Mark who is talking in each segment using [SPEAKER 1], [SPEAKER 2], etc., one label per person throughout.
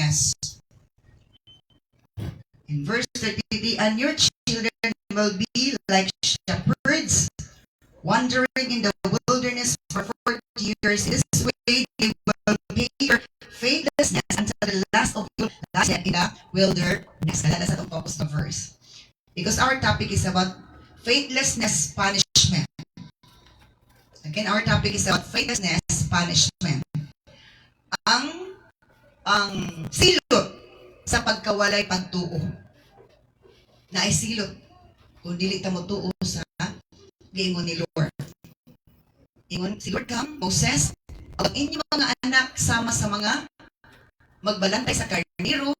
[SPEAKER 1] faithlessness. In verse 33, and your children will be like shepherds, wandering in the wilderness for 40 years. This way they will pay your faithlessness until the last of you last in the wilderness. That's the focus of verse. Because our topic is about faithlessness punishment. Again, our topic is about faithlessness punishment. Ang silot sa pagkawalay pagtuo. Na ay silot kung dili ta mo tuo sa giingon ni Lord. Ingon si Lord kam, Moses, ang inyong mga anak sama sa mga magbalantay sa karniro,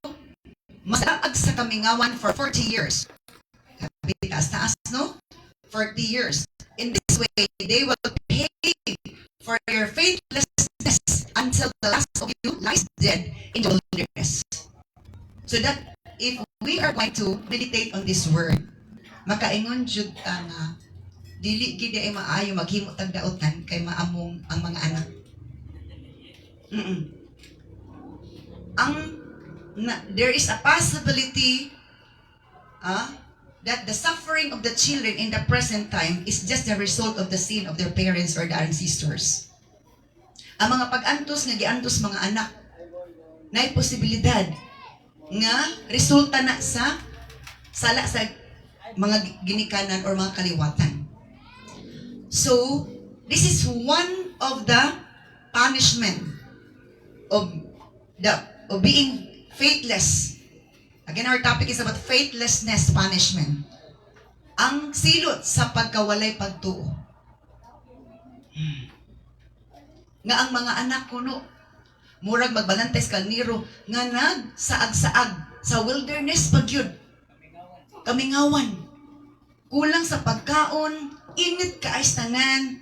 [SPEAKER 1] masaag sa kamingawan for 40 years. Taas, no? 40 years. In this way, they will pay for your faithlessness until the last of you lies dead in the wilderness. So that if we are going to meditate on this word, makaingon jud ta nga dili gid ay maayo maghimo tag daotan kay maamong ang mga anak. There is a possibility that the suffering of the children in the present time is just the result of the sin of their parents or the ancestors. Ang mga pag-antos nga giantos mga anak naay posibilidad nga resulta na sa sala sa mga ginikanan or mga kaliwatan. So, this is one of the punishment of being faithless. Again, our topic is about faithlessness punishment. Ang silot sa pagkawalay pagtuo. Nga ang mga anak kuno, murag magbalantay sa kalniro, nga nagsaag-saag sa wilderness pagyud. Kamingawan. Kulang sa pagkaon, init ka ay tanan,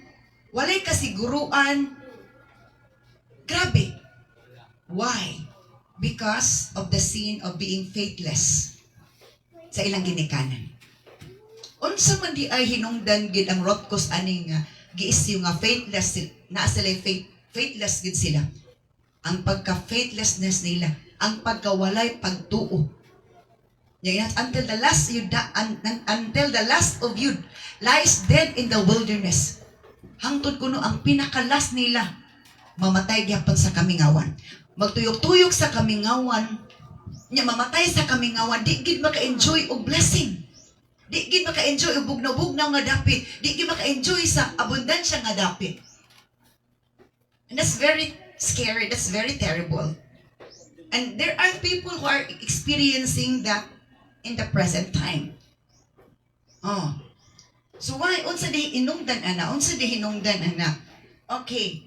[SPEAKER 1] walay kasiguruan. Grabe. Why? Because of the sin of being faithless sa ilang ginikanan. Unsa man di ay hinungdan gid ang root cause ani nga giisyu nga faithless na sila faithless gid sila. Ang pagka-faithlessness nila, ang pagkawalay pagtuo. Until the last of you lies dead in the wilderness. Hangtod kuno ang pinakalas nila mamatay gyapon sa kamingawan. Magtuyok-tuyok sa kamingawan, nya mamatay sa kamingawan, di gid maka-enjoy og blessing. Di gid maka-enjoy og bugnaw-bugnaw nga dapit. Di gid maka-enjoy sa abundansya nga dapit. And that's very scary, that's very terrible. And there are people who are experiencing that in the present time. So why unsa di hinungdan ana? Unsa di hinungdan ana? Okay.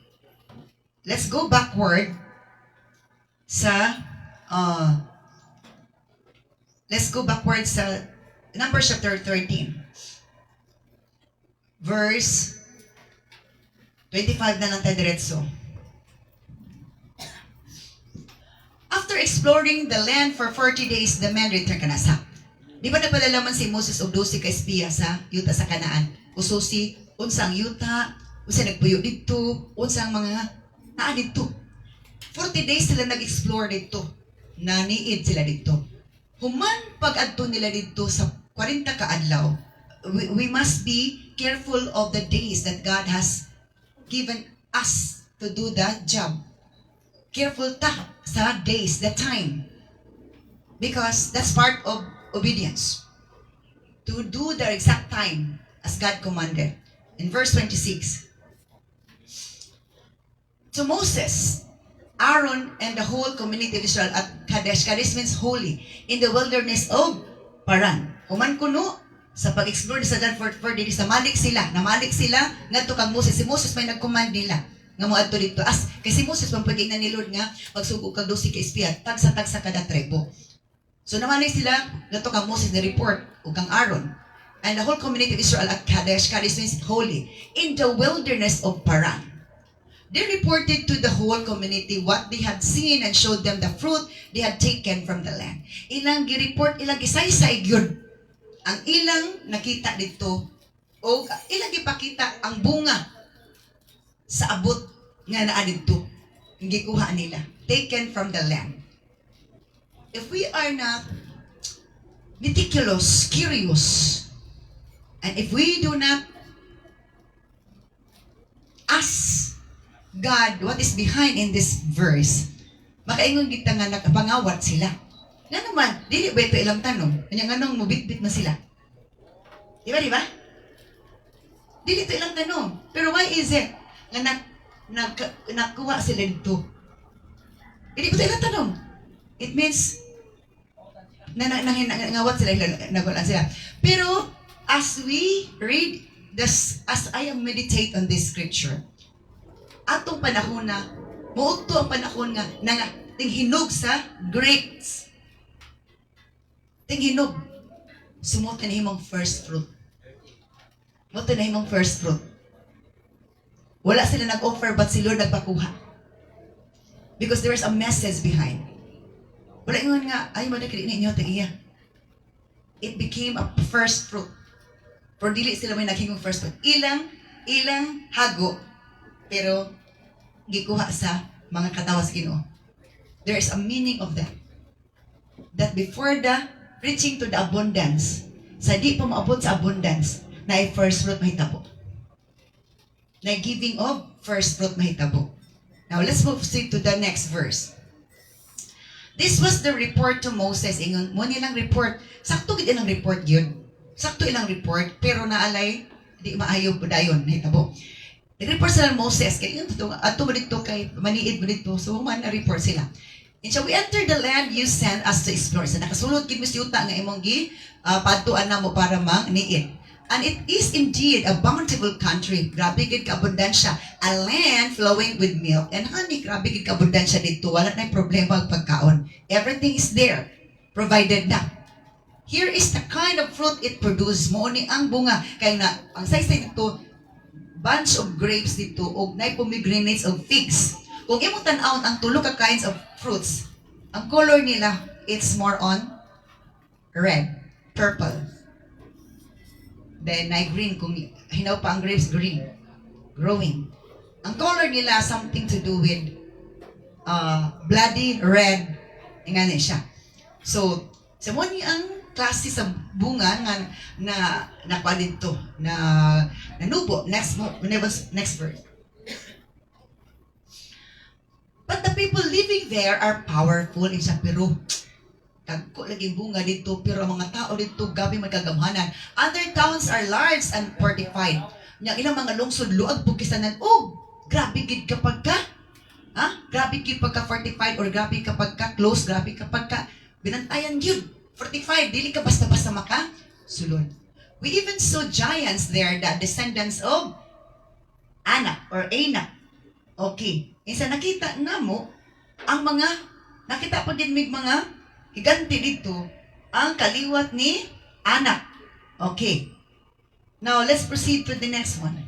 [SPEAKER 1] Let's go backward sa Numbers chapter 13. Verse 25 na lang tayo diretso. After exploring the land for 40 days, the men returned kanasa. Di ba nagpadala man si Moses og 12 ka espiya sa yuta sa Kanaan? Ususi, unsang yuta, unsa nagpuyo dito, unsang mga naa dito. 40 days sila nag-explore dito. Naniid sila dito. Human pag-adto nila dito sa 40 ka adlaw, we must be careful of the days that God has given us to do that job. Careful ta sa days, the time. Because that's part of obedience. To do the exact time as God commanded. In verse 26. To Moses, Aaron and the whole community of Israel at Kadesh. Kadesh means holy. In the wilderness of Paran. Human kuno sa pag-explore sa Dan for days, namalik sila ngadto kang Moses. Si Moses may nag-command nila nga mo adto dito. Kasi Moses pampaging na ni Lord nga magsugod kag 12 ka espiya, tagsa-tagsa kada tribo. So namalik sila ngadto kang Moses na report ug kang Aaron and the whole community of Israel at Kadesh. Kadesh means holy. In the wilderness of Paran. They reported to the whole community what they had seen and showed them the fruit they had taken from the land. Ilang gi-report, ilang gisaysay gyud ang ilang nakita dito o ilang gipakita ang bunga sa abot nga naa dito. Ang gikuha nila, taken from the land. if we are not meticulous, curious, and if we do not ask God what is behind in this verse, makaingon kita nga nakapangawat sila. Nga naman, dili ba ito ilang tanong? Kanya nga nung mubit-bit mo sila. Di ba? Dili ito ilang tanong. Pero why is it nga nakuha sila dito? Hindi ko ito ilang tanong. It means nangawat sila, nagulan sila. Pero as we read this, as I meditate on this scripture, atong panahon na, muugto ang panahon nga, tinghinog sa grapes. Tinghinog. Sumuot na himong first fruit. Muto na himong first fruit. Wala sila nag-offer, but si Lord nagpakuha. Because there is a message behind. Wala ingon nga, ay mo na kini ninyo, iya. It became a first fruit. For dili sila may naghingong first fruit. Ilang hago, pero gikuha sa mga katawas Ginoo. There is a meaning of that. That before the reaching to the abundance, sa di pa maabot sa abundance, na first fruit mahitabo. Na giving of first fruit mahitabo. Now let's move to the next verse. This was the report to Moses. Ingon mo nilang report. Sakto gid ilang report yun. Sakto ilang report, pero naalay di maayo dayon mahitabo. I-report sila ng Moses, kaya yun, ato mo dito kay maniid mo dito, so man na-report sila. And so we entered the land you sent us to explore. So nakasulod kid yuta nga imong patuan na mo para mang-niid. And it is indeed a bountiful country. Grabe gid kaabundansya. A land flowing with milk and honey. Grabe gid kaabundansya dito. Wala na problema ang pagkaon. Everything is there. Provided na. Here is the kind of fruit it produces. Mo ni ang bunga. Kaya na, ang size nito, bunch of grapes dito o nay pomegranates of figs. Kung imong tan-awon ang tulo ka kinds of fruits, ang color nila it's more on red, purple. Then nay green kung hinaw pa ang grapes green, growing. Ang color nila something to do with bloody red ingani siya. So sa mo ni ang klase sa bunga nga na nakuha dito, na nanubo. Next verse. But the people living there are powerful in sa Peru. Tagko lagi bunga dito, pero ang mga tao dito gabi magkagamhanan. Other towns are large and fortified. Nya ilang mga lungsod luag pukisanan. Oh, grabe gid kapag ka, grabe gid pagka fortified or grabe kapag ka close, grabe kapag ka binantayan gyud. 45, dili ka basta-basta maka sulod. We even saw giants there, the descendants of Anak or Anak. Okay. Isa nakita na mo, nakita po din may mga higanti dito, ang kaliwat ni Anak. Okay. Now, let's proceed to the next one.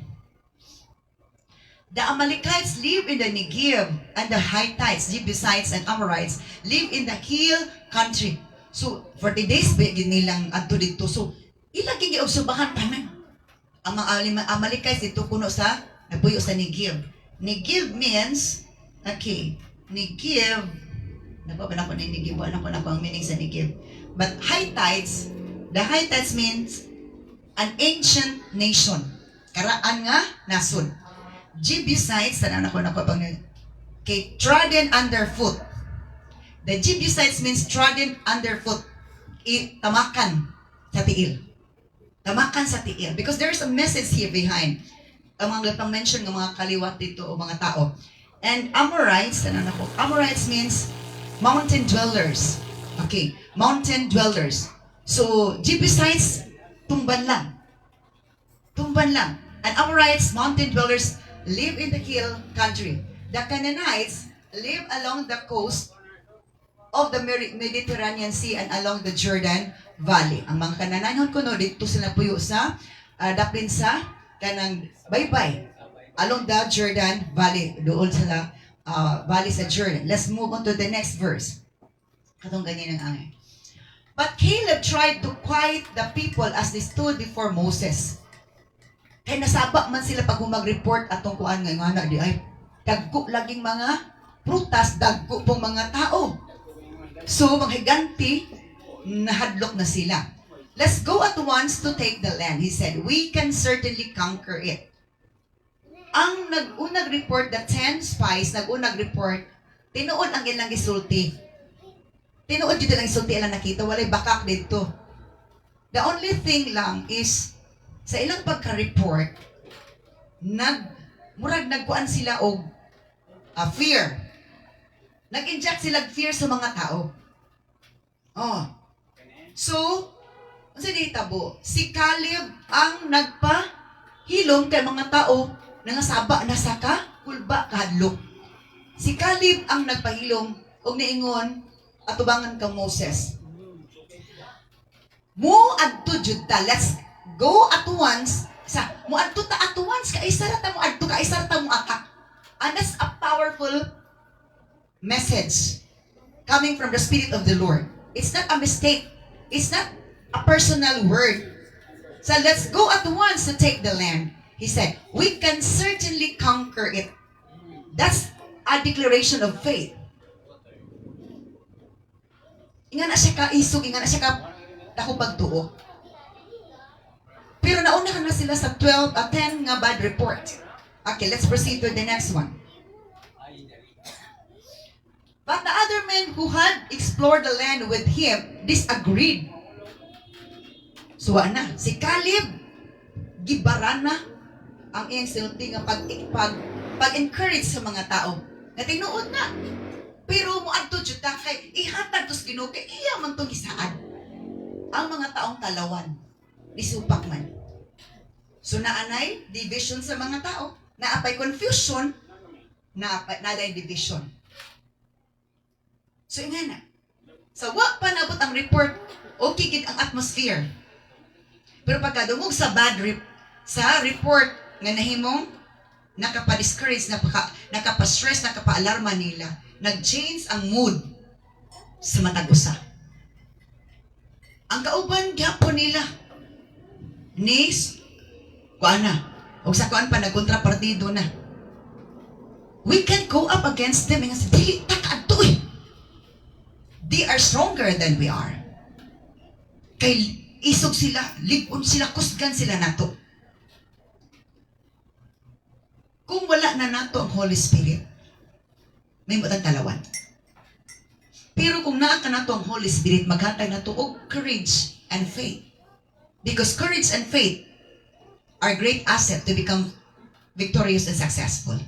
[SPEAKER 1] The Amalekites live in the Negev, and the Hittites, Jebusites, and Amorites live in the hill country. So, 40 days, bigyan nilang ato dito. So, ilaging iobserbahan tanan. Ang mga Amalekites dito kuno sa, nabuyo sa Negev. Negev means, okay, Negev, napapanak ko na yung Negev, anak ko ang meaning sa Negev. But Hittites, the Hittites means an ancient nation. Karaan nga, nasod. Jebusites, tanan ako pang, okay, trodden underfoot. The Jebusites means trodden underfoot. Tamakan sa tiil. Tamakan sa tiil. Because there's a message here behind. Ang mga pang-mention ng mga kaliwat dito o mga tao. And Amorites, Amorites means mountain dwellers. Okay, mountain dwellers. So, Jebusites, tumban lang. Tumban lang. And Amorites, mountain dwellers, live in the hill country. The Canaanites live along the coast of the Mediterranean Sea and along the Jordan Valley. Ang mga Canaanites kuno dito sila puyo sa dapin sa kanang baybay along the Jordan Valley, doon sila valley sa Jordan. Let's move on to the next verse. Katong ganyan ang angay. But Caleb tried to quiet the people as they stood before Moses. Kaya nasaba man sila pag mag-report atong kuan nga di ay dagko laging mga prutas, dagko pong mga tao. So, mga higanti, nahadlok na sila. Let's go at once to take the land. He said, we can certainly conquer it. Ang nag-unag report, the 10 spies, nag-unag report, tinuod ang ilang gisulti. Tinuod dito lang isulti ilang nakita, walay bakak dito. The only thing lang is, sa ilang pagka-report, murag nagkuan sila og fear. Nag-inject sila fear sa mga tao. Oh. So, sa ditabo, si Caleb ang nagpahilom kay mga tao na nasaba na saka kulba kahadlok. Si Caleb ang nagpahilom og niingon atubangan ka Moses. Mo adto jud ta, let's go at once. Mo adto ta at once ka isa ra ta mo adto ka isa ra ta mo attack. And that's a powerful message coming from the Spirit of the Lord. It's not a mistake. It's not a personal word. So let's go at once to take the land. He said, we can certainly conquer it. That's a declaration of faith. Inga na siya ka isog, inga na siya ka pagtuo. Pero nauna na sila sa 10 nga bad report. Okay, let's proceed to the next one. But the other men who had explored the land with him disagreed. So na, si Caleb, gibaran na ang iyang sinunti nga pag-encourage sa mga tao. Na tinuod na. Pero mo adto jud ta kay ihatag tos Ginoo kay iya man tong gisaad. Ang mga taong talawan ni supak man. So naanay division sa mga tao, naapay confusion, naday division. So nga na. Sa wa pa nabot ang report, okay gid ang atmosphere. Pero pagkadungog sa sa report nga nahimong nakapa-discourage, nakapa-stress, nakapa-alarma nila, nag-change ang mood sa matag usa. Ang kauban gyapon nila kuan na, og sa kuan pa nagkontrapartido na. We can go up against them nga sa dili ta kadto eh. They are stronger than we are. Kay isog sila, libon sila, kusgan sila nato. Kung wala na nato ang Holy Spirit, may matang talawan. Pero kung naa ka nato ang Holy Spirit, maghatag nato og courage and faith. Because courage and faith are great asset to become victorious and successful.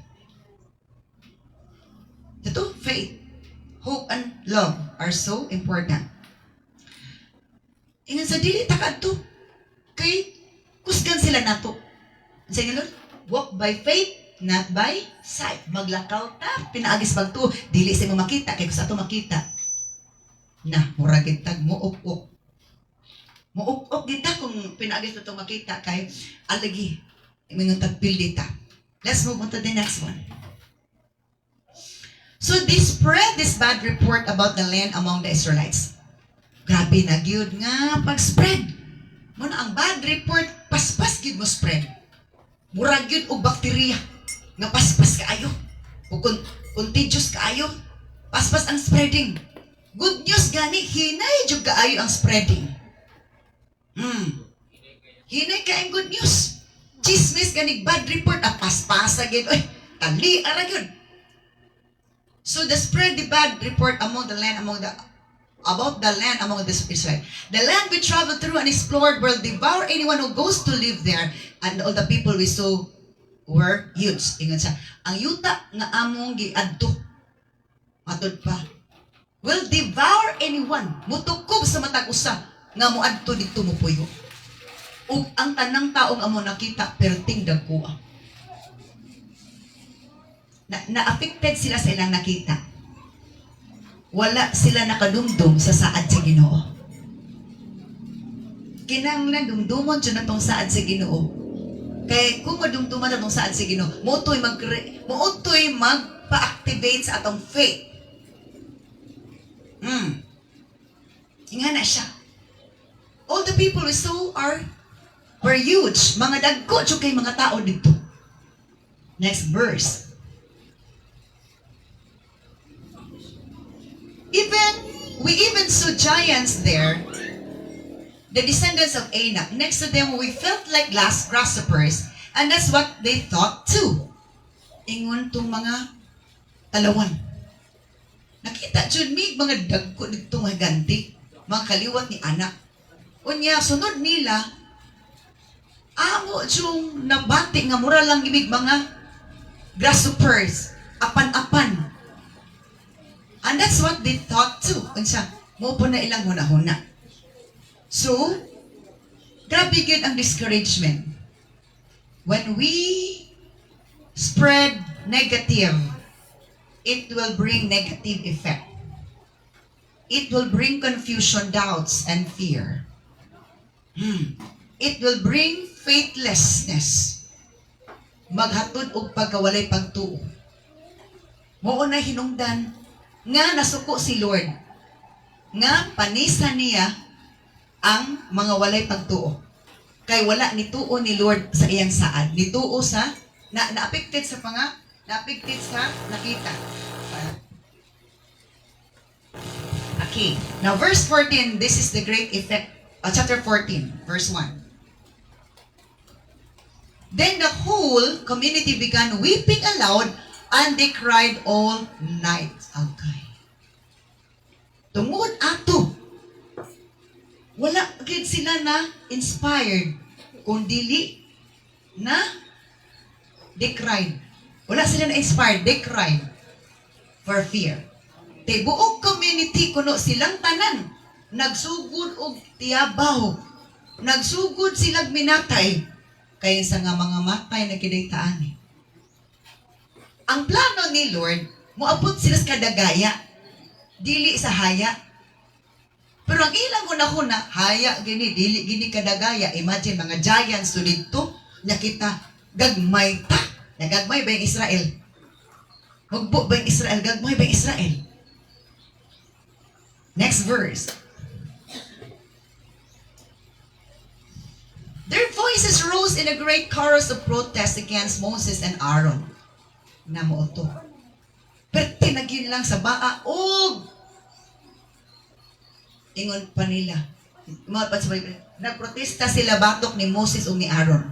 [SPEAKER 1] Ito, faith, hope, and love are so important. Ingan sa dili takad to. Kay kusgan sila nato. Sa inyo, walk by faith, not by sight. Maglakaw ta, pinaagis pagto, dili sa mo makita, kay gusto ato makita. Na, muragid tag muok-ok. Muok-ok kita kung pinaagis ito makita, kay alagi, mingon tagpil dita. Let's move on to the next one. So they spread this bad report about the land among the Israelites. Grabe na gyud nga pag-spread. Muna ang bad report, paspas gyud mo spread. Murag gyud og bakterya nga paspas kaayo. O contagious kaayo. Paspas ang spreading. Good news gani, hinay jud kaayo ang spreading. Hinay kaayong good news. Chismis gani bad report, paspasa gyud. Oy, tali ara gyud. So they spread the bad report about the land among the Israelites. The land we traveled through and explored will devour anyone who goes to live there, and all the people we saw were huge. Ingon siya, ang yuta nga among giadto, matod pa, will devour anyone, mutukob sa matag usa nga moadto dito mo puyo. Ug ang tanang taong amo nakita perting dagkuha. Na-affected sila sa ilang nakita. Wala sila nakadumdum sa saad sa Ginoo. Kinanglan dumdumon dyan na tong saad sa Ginoo. Kaya kung madumduman na tong saad sa Ginoo, muutoy magpa-activate sa atong faith. Nga na siya. All the people we saw were huge. Mga dagko dyan kay mga tao dito. Next verse. Even we even saw giants there, the descendants of Anak. Next to them, we felt like grasshoppers. And that's what they thought too. Ingon tong mga talawan. Nakita jud mi mga dagko dito nga ganti, mga kaliwat ni anak. Unya sunod nila, amo jung nabati nga mura lang gibig mga grasshoppers, apan-apan. And that's what they thought too. Unsa, mo po na ilang hunahuna. So, grabe gid ang discouragement. When we spread negative, it will bring negative effect. It will bring confusion, doubts, and fear. It will bring faithlessness. Maghatod og pagkawalay pagtuo. Mao na hinungdan nga nasuko si Lord nga panisa niya ang mga walay pagtuo. Kay wala nituo ni Lord sa iyang saad. Nituo sa na-affected sa na-affected sa nakita. Okay. Now verse 14, this is the great effect. Chapter 14, verse 1. Then the whole community began weeping aloud and they cried all night. Okay. Tungod ato. Wala gid sila na inspired, kundi na they cried. Wala sila na inspired, they cried for fear. Te buong community kuno silang tanan nagsugod og tiyabaw. Nagsugod silang minatay kay sa nga mga matay na kidaytaan. Ang plano ni Lord, moabot sila sa kadagaya, dili sa haya. Pero ang ilang una-una, haya gini, dili gini kadagaya. Imagine mga giants to dito, nakita, gagmay ta. Nagagmay ba yung Israel? Hugbo ba yung Israel? Gagmay ba yung Israel? Next verse. Their voices rose in a great chorus of protest against Moses and Aaron. Namo to. Pero tinagin lang sa baa, ingon pa nila. Nagprotesta sila batok ni Moses o ni Aaron.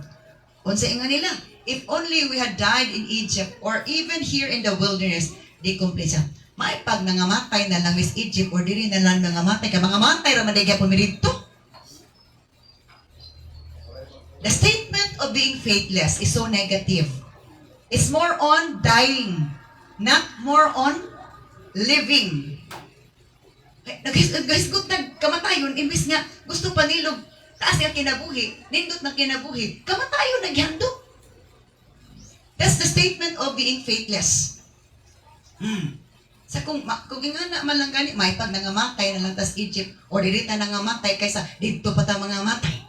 [SPEAKER 1] Unsa ingon nila? If only we had died in Egypt or even here in the wilderness, di complete siya. May pag nangamatay na lang is Egypt or diri na lang nangamatay ka. Mga matay raman di kaya pumirito. The statement of being faithless is so negative. It's more on dying, not more on living. Guys, kamatayon, imbis nga, gusto pa nilog, taas nga kinabuhi, nindot na kinabuhi, kamatayon, nagyandok. That's the statement of being faithless. Sa kung ingana man lang gani, may pag nangamatay na lang tas Egypt, o dirita nangamatay kaysa dito pa ta mga matay.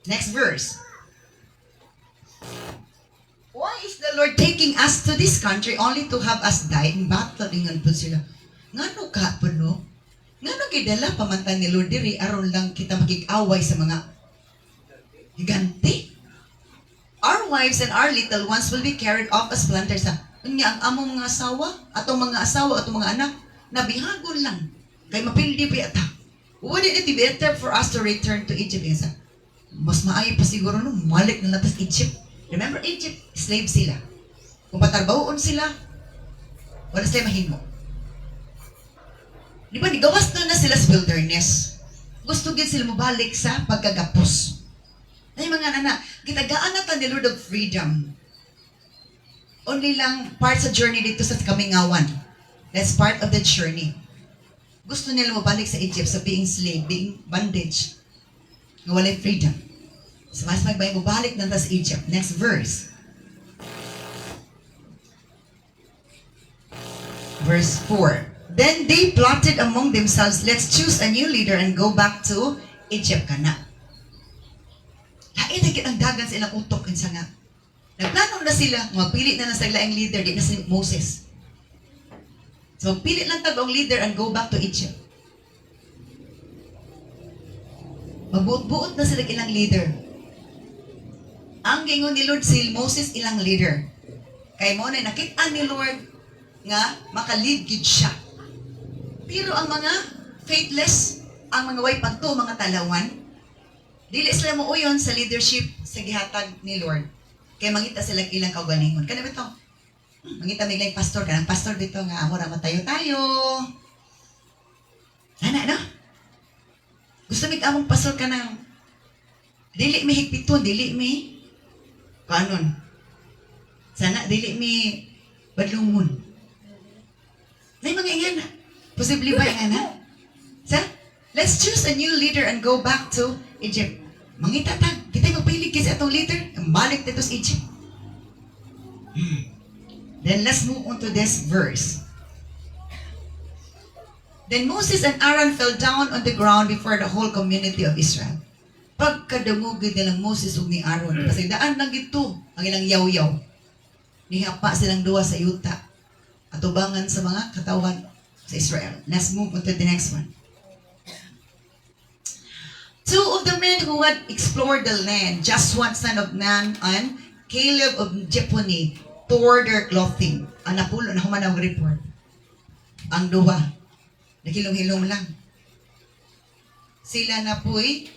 [SPEAKER 1] Next verse. Why is the Lord taking us to this country only to have us die in battle? Ingan po sila. Ngano ka po no? Ngano gidala pamantan ni Lord diri aron lang kita makig-away sa mga higanti? Our wives and our little ones will be carried off as planters. Unya ang among mga asawa, atong mga anak, nabihagon lang. Kay mapildi pa ata. Wouldn't it be better for us to return to Egypt? Mas maayo pa siguro no, malik na natas Egypt. Remember Egypt, slave sila. Kung patarbahoon sila, wala sila mahimo. Di ba, gawas na sila sa wilderness. Gusto gid sila mabalik sa pagkagapos. Ay mga nana, gitagaan natin ni Lord of freedom. Only lang part sa journey dito sa kamingawan. That's part of the journey. Gusto nila mabalik sa Egypt sa being slave, being bondage. Nga walay freedom. So mas magbay mabalik na sa Egypt. Next verse. Verse 4. Then they plotted among themselves, let's choose a new leader and go back to Egypt kana. Lain na ang dagan sa ilang utok insa nga. Nagplano na sila, magpili na sa laing leader, di na si Moses. So pili lang tag ang leader and go back to Egypt. Magbuot-buot na sila ilang leader. Ang gingon ni Lord si Moses ilang leader. Kay mo na nakita ni Lord nga makalid gid siya. Pero ang mga faithless ang mga way pagtuo mga talawan, dili sila mo uyon sa leadership sa gihatag ni Lord. Kaya mangita sila ilang kaugalingon. Kana bitaw, mangita may ilang pastor, kanang pastor bitaw nga amo ra matayo-tayo. Ana, no? Gusto mig among pastor ka ng dili mi higpiton, dili mi kanon. Sana dili mi badlungon. May mga ingana. Posible ba ingana? Sa? Let's choose a new leader and go back to Egypt. Mangita tag, kita magpilig kasi atong leader. Balik dito sa Egypt. Then let's move on to this verse. Then Moses and Aaron fell down on the ground before the whole community of Israel. Pagkadamugid nilang Moses ug ni Aaron, kasi daan lang gito ang ilang yaw-yaw. Nihapa silang duwa sa yuta. Atubangan sa mga katawan sa Israel. Let's move on to the next one. Two of the men who had explored the land, Joshua son of Nun and Caleb of Jephunneh, tore their clothing. Ang napulo na humanaw report. Ang duwa, nakilong-hilong lang. Sila na po'y,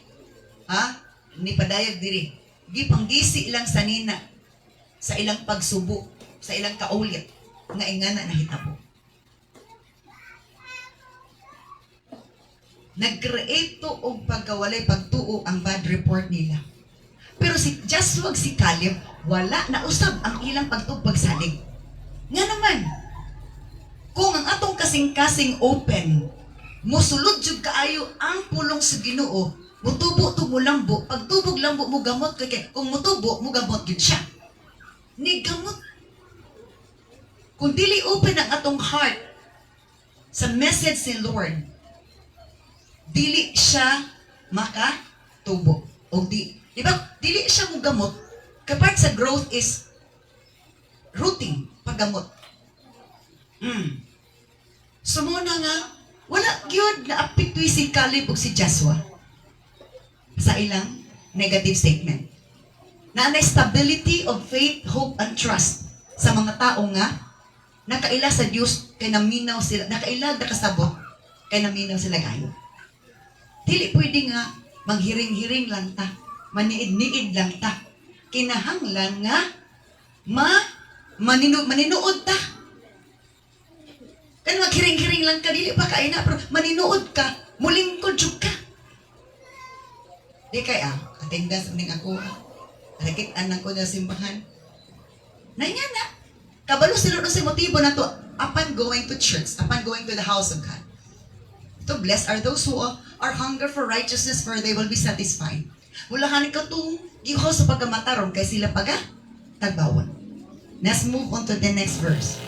[SPEAKER 1] ni padayag diri. Gipanggisi lang sa nina, sa ilang pagsubo, sa ilang kaulit, nga ingana na hitabo. Nag-create to og pagkawalay pagtuo ang bad report nila. Pero si Joshua si Caleb, wala na usab ang ilang pagtupag salig. Nga naman, kung ang atong kasing-kasing open, musulod jud kaayo ang pulong sa Ginoo, mutubo to mo lambo, pagtubog lambo mo gamot kay kung mutubo mo gamot gyud siya. Ni gamot. Kung dili open ang atong heart sa message ni Lord, dili siya makatubo. O di ba? Dili siya mo gamot. Kapag sa growth is rooting, paggamot. So muna nga, wala gyud na apitwi si Caleb ug si Joshua sa ilang negative statement. Na stability of faith, hope, and trust sa mga tao nga nakaila sa Dios kay naminaw sila, nakaila na kasabot kay naminaw sila kayo. Dili pwede nga manghiring-hiring lang ta, maniid-niid lang ta. Kinahanglan nga maninuod ta. Kan maghiring-hiring lang ka, dili pa kain na, pero maninuod ka, mulingkod jud ka. Di kaya, attendance ning ako, rakitan ko na simbahan. Nanya na, kabalo sila sa motibo na to, upon going to church, upon going to the house of God. To bless are those who are hunger for righteousness, for they will be satisfied. Wala ka ni katong giho sa pagkamataron kay sila tagbawon. Let's move on to the next verse.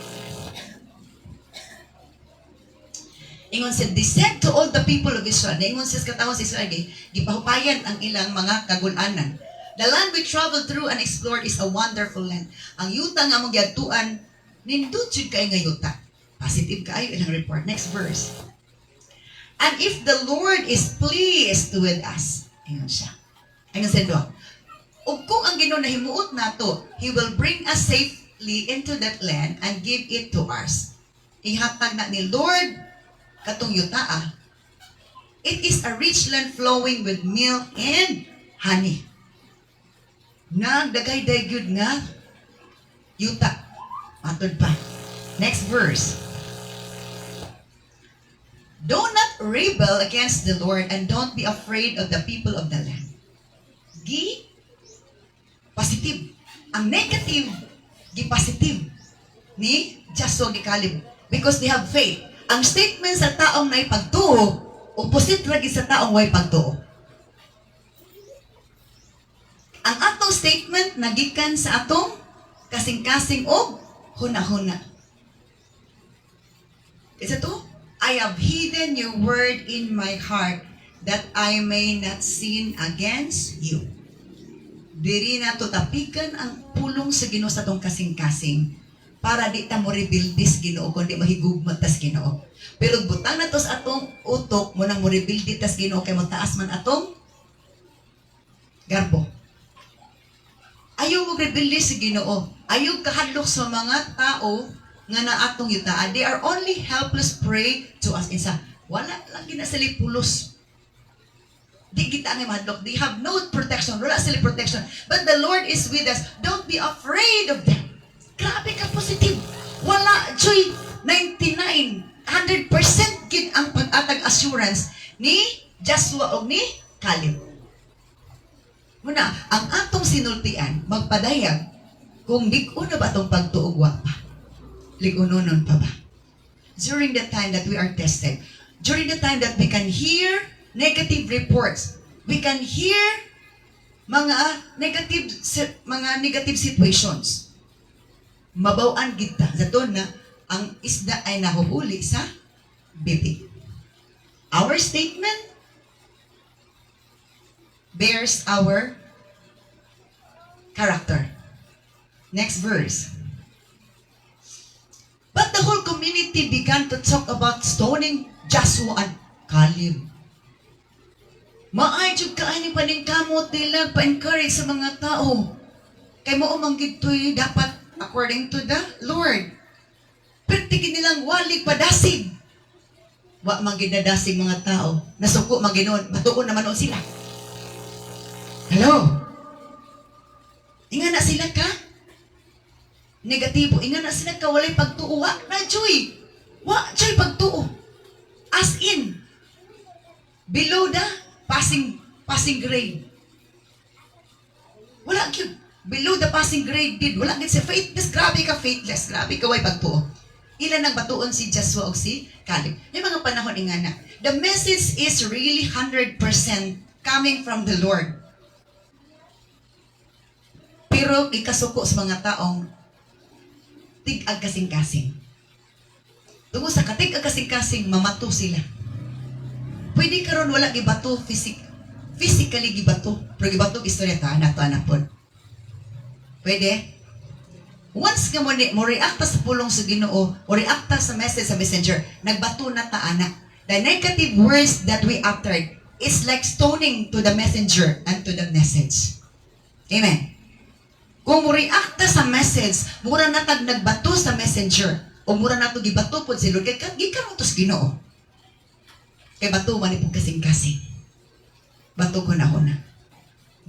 [SPEAKER 1] Ingon siya, they said to all the people of Israel, ingon siya sa katawang sa Israel, gipahupayan ang ilang mga kagulanan. The land we traveled through and explored is a wonderful land. Ang yuta nga mong giadtuan, nindot jud kay nga yuta. Positive kaayo ilang report. Next verse. And if the Lord is pleased with us, ingon siya. Ingon siya doon. Ug kung ang Ginoo nahimuot nato, He will bring us safely into that land and give it to us. Ihatag na ni Lord katong yuta. It is a rich land flowing with milk and honey. Nagdagay-day gyud nga yuta. Matod pa. Next verse. Do not rebel against the Lord and don't be afraid of the people of the land. Positive. Ang negative, positive ni Joshua ni Caleb because they have faith. Ang statement sa taong na ipagtuo, opposite lagi sa taong way pagtuo. Ang atong statement nagikan sa atong kasing-kasing o huna-huna. Isa to? I have hidden your word in my heart that I may not sin against you. Diri na to tapikan ang pulong sa Ginoo sa tong kasing-kasing para di ta mo rebuildis Ginoo kundi mahigugmat tas Ginoo. Pero butang na to sa atong utok mo nang mo rebuildi tas Ginoo kay mo taas man atong garbo. Ayaw mo rebuildis sa Ginoo. Ayaw kahadlok sa mga tao nga na atong yuta. They are only helpless prey to us. Insa, Wala lang gina sila pulos. Di kita ang madlock. They have no protection. Wala sila protection. But the Lord is with us. Don't be afraid of them. Grabe ka positive. Wala, Joy, 99, 100% gid ang pag-atag assurance ni Joshua o ni Caleb. Muna, ang atong sinultian, magpadayag, kung lig-o na ba itong pagtuugwa pa? Lig-ununon pa ba? During the time that we are tested, during the time that we can hear negative reports, we can hear mga negative situations. Mabaw-an kita sa na ang isda ay nahuhuli sa bibig. Our statement bears our character. Next verse. But the whole community began to talk about stoning Joshua and Caleb. Maay jud kaani paningkamot nila pa-encourage sa mga tao. Kay mo umanggid to'y dapat according to the Lord. Pertigin nilang walig padasig. Wa man gid nadasig mga tao. Nasuko man ginon, matuon naman on sila. Hello. Inga na sila ka? Negatibo. Inga na sila ka walay pagtuo. Wa na joy. Wa joy pagtuo. As in below the passing grade. Wala gyud below the passing grade did. Wala gyud sa faithless. Grabe ka faithless. Grabe ka way pagtuo. Ilan ang batuon si Joshua o si Caleb. Yung mga panahon ingana. The message is really 100% coming from the Lord. Pero ikasuko sa mga taong tig-ag kasing-kasing. Tungo sa katig-ag kasing-kasing, mamato sila. Pwede karon wala gibato physically gibato, pero gibato istorya ta anak pod. Pwede? Once nga mo reacta sa pulong sa Ginoo o reacta sa message sa messenger, nagbato na ta anak. The negative words that we uttered is like stoning to the messenger and to the message. Amen. Kung mo reacta sa message, mura na tag nagbato sa messenger o mura na to gibato pod si Lord kay gikaron to sa Ginoo. Kay bato man ipong kasing-kasing. Bato ko na.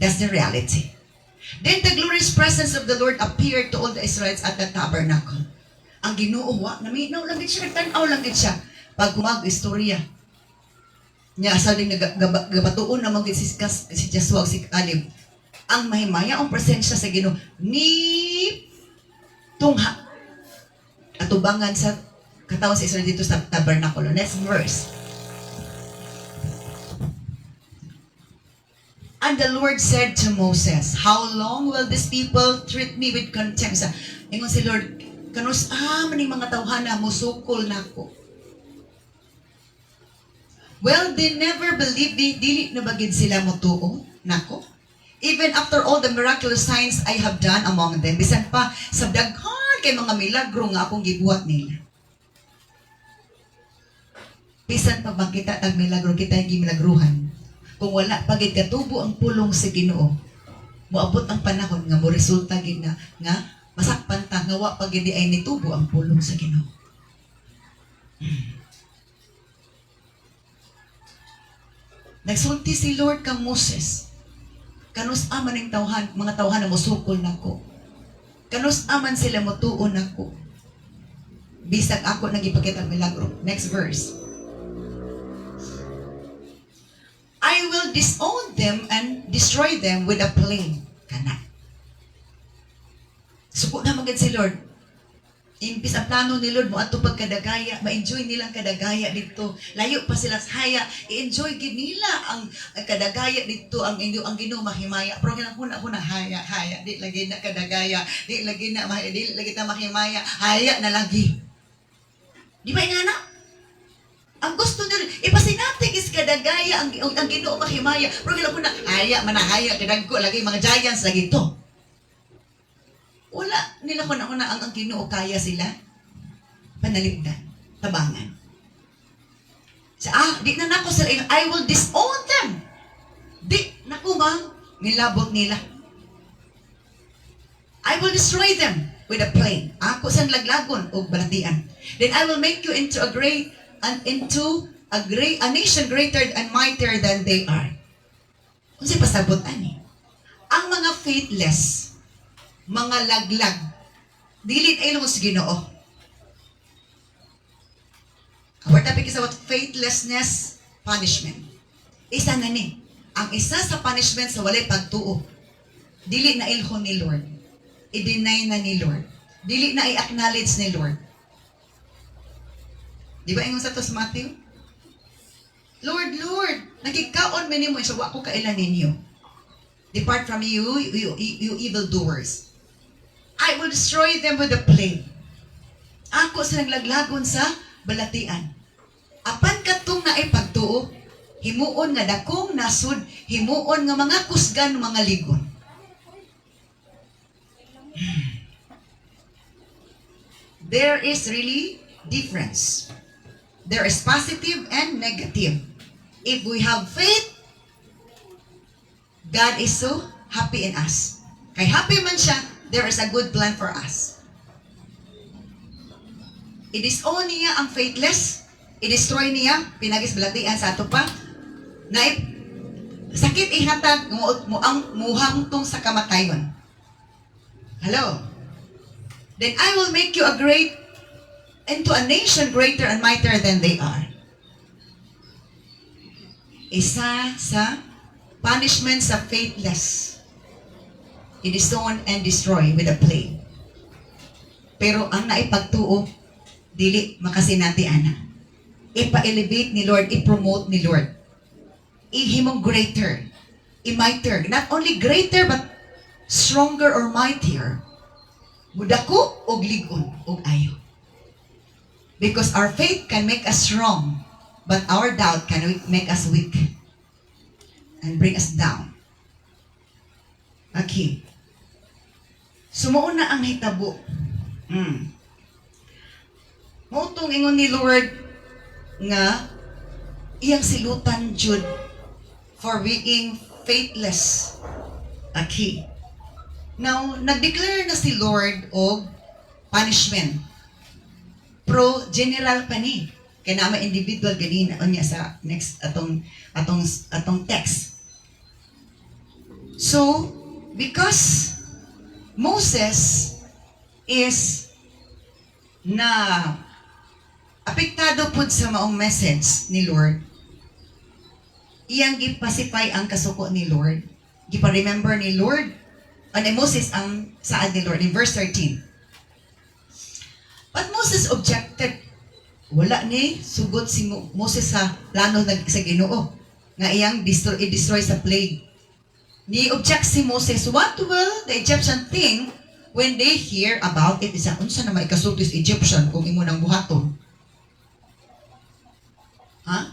[SPEAKER 1] That's the reality. Then the glorious presence of the Lord appeared to all the Israelites at the tabernacle. Ang Ginoo wa naminaw lang gid siya, tan-aw lang gid siya. Pag istorya niya sa ding gabatuon na magid si Joshua si Caleb. Ang mahimaya ang presensya sa Ginoo ni tungha atubangan sa katawan sa Israel dito sa tabernacle. Next verse. And the Lord said to Moses, how long will these people treat me with contempt? Ingon si Lord, kanus maning mga tawhana musukol nako. Well, they never believed me. Dili na bagid sila motuo nako. Even after all the miraculous signs I have done among them, bisan pa sa daghan kay mga milagro nga akong gibuhat nila. Bisan pa makita tag milagro kita gimilagruhan. Kung wala pagid katubo ang pulong sa Ginoo, moabot ang panahon nga mo resulta gid na nga masakpan ta nga wa pagid ay nitubo ang pulong sa Ginoo. Nagsulti si Lord kang Moses. Kanus aman ang tawhan, mga tawhan na musukol nako. Kanus aman sila motuon nako. Bisag ako nagipakita milagro. Next verse. I will disown them and destroy them with a plague. Kana. Suko na magad si Lord. Impis ang plano ni Lord mo ato pagkadagaya, ma-enjoy nilang kadagaya dito. Layo pa sila sa haya, i-enjoy gid nila ang kadagaya dito, ang Ginoo mahimaya. Pero kinahuna haya, di lagi na kadagaya, di lagi na mahimaya, haya na lagi. Di ba ingana? Ang gusto nila, ipasinatig is kadagaya ang Ginoo mahimaya. Pero kinahuna haya, manahaya, kadagko lagi mga giants lagi to. Wala nila ko na ang Ginoo kaya sila panaligdan, tabangan. Di na nako sila, I will disown them. Di nako ba nilabot nila. I will destroy them with a plague. Ako sang laglagon o balatian. Then I will make you into a great and into a nation greater and mightier than they are. Kung siya pasabot, ani. Ang mga faithless, mga laglag, dili ay lumos Ginoo. Our topic is about faithlessness, punishment. Isa na ni. Ang isa sa punishment sa walay pagtuo, dili na ilhon ni Lord. I-deny na ni Lord. Dili na i-acknowledge ni Lord. Di ba ingon sa to sa Matthew? Lord, Lord, nagkikaon mo ni mo, so wako kailan ninyo. Depart from you, you evildoers. I will destroy them with a plague. Ako sa naglaglagon sa balatian. Apan katong na ipagtuo, himuon nga dakong nasud, himuon nga mga kusgan, mga ligon. There is really difference. There is positive and negative. If we have faith, God is so happy in us. Kay happy man siya, there is a good plan for us. I-disown niya ang faithless, i-destroy niya, pinagis-balatian sa ato pa, na sakit ihatag mo ang muhangtong sa kamatayon. Hello? Then I will make you into a nation greater and mightier than they are. Isa sa punishment sa faithless. I-disown and destroy with a plague. Pero ang naipagtuo, dili makasinati ana. Ipa-elevate ni Lord, i-promote ni Lord. I-himong greater, i-mightier. Not only greater, but stronger or mightier. Mudako og ligon og ayo. Because our faith can make us strong, but our doubt can make us weak and bring us down. Okay. Sumuon na ang hitabo. Mautong ingon ni Lord nga iyang silutan jud for being faithless. Okay. Now, nag-declare na si Lord og punishment. Pro general pa ni. Kaya naman individual ganina o niya sa next atong text. So, because Moses is na apektado pud sa maong message ni Lord, iyang gipacify ang kasuko ni Lord. Gipa-remember ni Lord, and Moses ang saad ni Lord in verse 13. But Moses objected. Wala ni sugot si Moses sa plano sa Ginoo nga iyang i-destroy sa plague. Ni object si Moses, what will the Egyptian think when they hear about it? Isa, unsa na may kasulti sa Egyptian kung imo nang buhaton? Huh?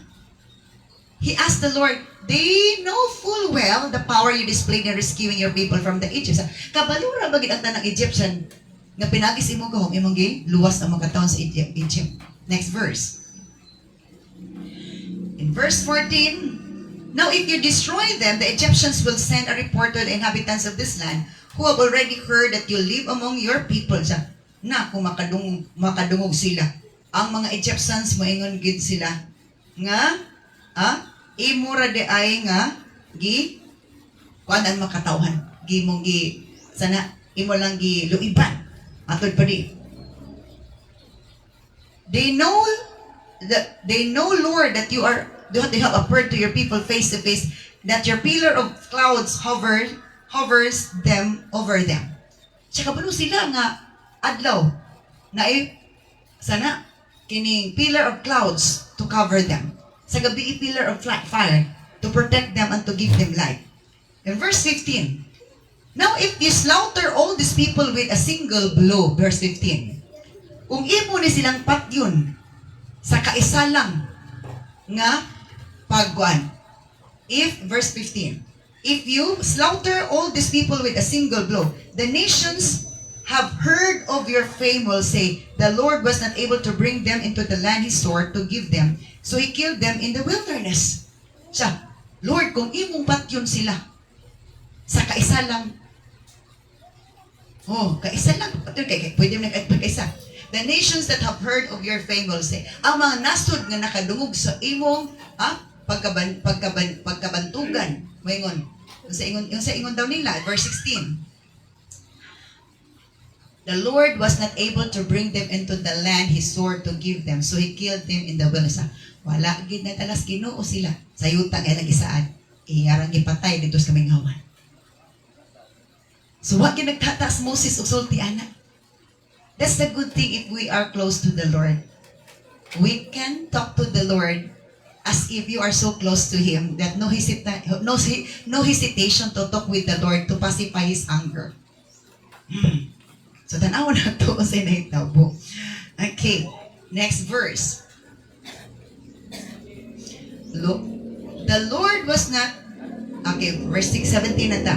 [SPEAKER 1] He asked the Lord, they know full well the power you displayed in rescuing your people from the Egyptians. Kabalura bagid ang tanang Egyptian nga pinagis imo kahong imong luwas ang mga taon sa Egypt. Next verse. In verse 14, now if you destroy them, the Egyptians will send a report to the inhabitants of this land who have already heard that you live among your people. Na, kung makadungog sila. Ang mga Egyptians, moingon gid sila nga, imura de ay nga, kuanan makatawhan. Sana, imo lang luiban. Atod pa di. They know, Lord, that you have appeared to your people face to face, that your pillar of clouds hovers them over them. Tsaka pa sila nga adlaw na sana kining pillar of clouds to cover them. Sa gabi pillar of fire to protect them and to give them light. In verse 15, now if you slaughter all these people with a single blow, verse 15, kung imo ni silang patyon sa kaisa lang nga pagkuan. Verse 15, if you slaughter all these people with a single blow, the nations have heard of your fame will say, the Lord was not able to bring them into the land he swore to give them, so he killed them in the wilderness. Lord, kung imong patyon sila sa kaisa lang, kaisa lang, pwede mo nag-kaisa. The nations that have heard of your fame will say, ang mga nasod nga nakadungog sa imong pagkabantugan. Moingon. Yung sa ingon daw nila, verse 16. The Lord was not able to bring them into the land He swore to give them, so He killed them in the wilderness. Wala gid na talas Ginoo sila. Sa yuta kay nagisaan. Iyarang ipatay dito sa kamingawan. So what ginagtatas Moses og sulti ana? That's the good thing if we are close to the Lord. We can talk to the Lord as if you are so close to Him that no hesitation to talk with the Lord to pacify His anger. So, tanaw na ito kung sa'yo nahitabo. Okay, next verse. Look, the Lord was not, okay, verse 17 na ta.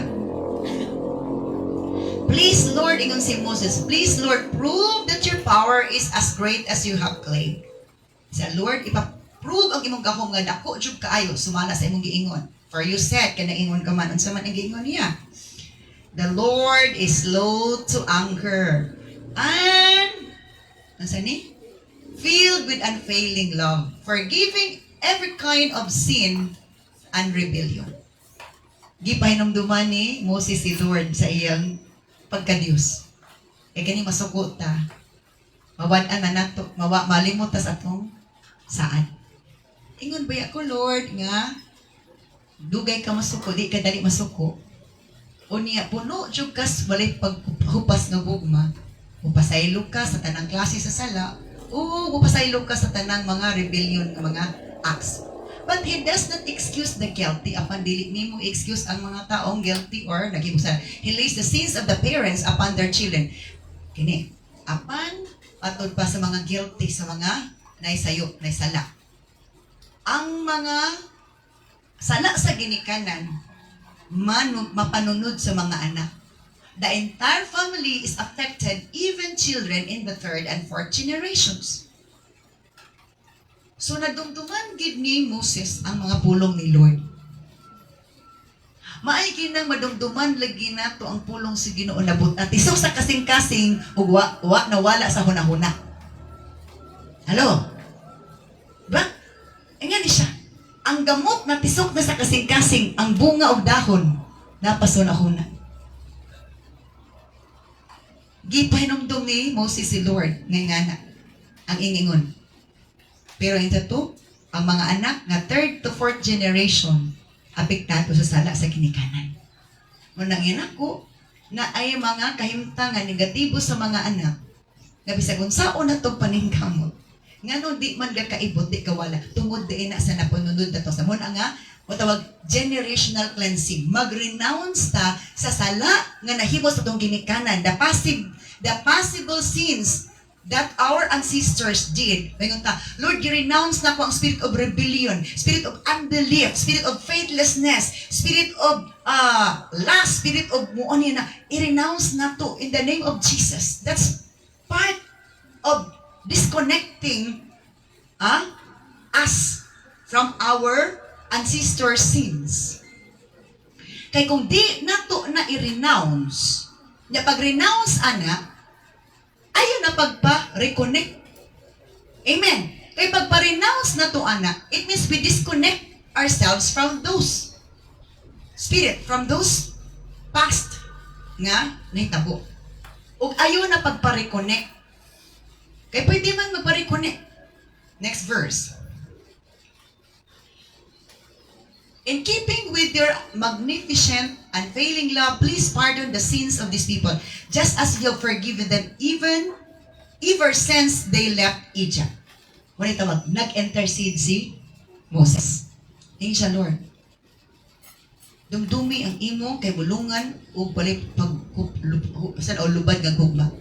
[SPEAKER 1] Please, Lord, ingon si Moses, please, Lord, prove that your power is as great as you have claimed. Sa Lord, ipaprove ang imong gahom nga dako jud kaayo sumala sa imong giingon. For you said, kana ingon ka man, unsa man ang giingon niya? The Lord is slow to anger and filled with unfailing love, forgiving every kind of sin and rebellion. Gipahinumduman ni Moses si Lord sa iyang pagka-Diyos. E kani masukot ta. Mawad-an na nato, malimot ta sa atong saan. Ingon ba ako, Lord, nga dugay ka masuko, di ka dali masuko. O niya, puno jud kas walay paghupas nga gugma. Upasaylo ka sa tanang klase sa sala. O upasaylo ka sa tanang mga rebellion nga mga acts. But He does not excuse the guilty. Apan dili nimo excuse ang mga taong guilty or naghibusan. He lays the sins of the parents upon their children. Kini, apan atod pa sa mga guilty, sa mga naisayop, naisala. Ang mga sala sa ginikanan, mapanunod sa mga anak. The entire family is affected, even children in the third and fourth generations. So nadumduman gid ni Moses ang mga pulong ni Lord. Maay ginang madumduman lagi nato ang pulong si Ginoo nabut at isok sa kasing-kasing ug wa nawala sa hunahuna. Hello? Ba? Ingani siya. Ang gamot na tisok na sa kasing-kasing, ang bunga o dahon, napasunahuna. Gipahinumdum ni Moses si Lord, ngayngana, ang ingingon. Pero ito to, ang mga anak nga third to fourth generation, apektado sa sala sa kinikanan. Munang inak ko, na ay mga kahimtang nga negatibo sa mga anak, nga bisag unsaon na itong paningkamot, nga no di man ka kaibot, di ka wala. Tungod di na sa napununod na to. Sa muna nga, o tawag generational cleansing. Mag-renounce ta sa sala nga nahimo sa itong ginikanan. The possible sins that our ancestors did. Ngayon ta, Lord, i-renounce na ko ang spirit of rebellion, spirit of unbelief, spirit of faithlessness, spirit of lust, spirit of muon na. I-renounce na to in the name of Jesus. That's part of disconnecting us from our ancestors' sins. Kaya kung di nato na i-renounce, na pag-renounce ana, ayaw na pagpa-reconnect. Amen. Kaya pagpa-renounce na to ana, it means we disconnect ourselves from those spirit, from those past nga nahitabo. Ug ayaw na pagpa-reconnect. Kaya pwede man magpa-reconnect. Next verse. In keeping with your magnificent, unfailing love, please pardon the sins of these people, just as you have forgiven them ever since they left Egypt. Wala tawag, nag-intercede si Moses. Tingin siya, Lord. Dumdumi ang imo kay bulungan o balik lubad ng gugma.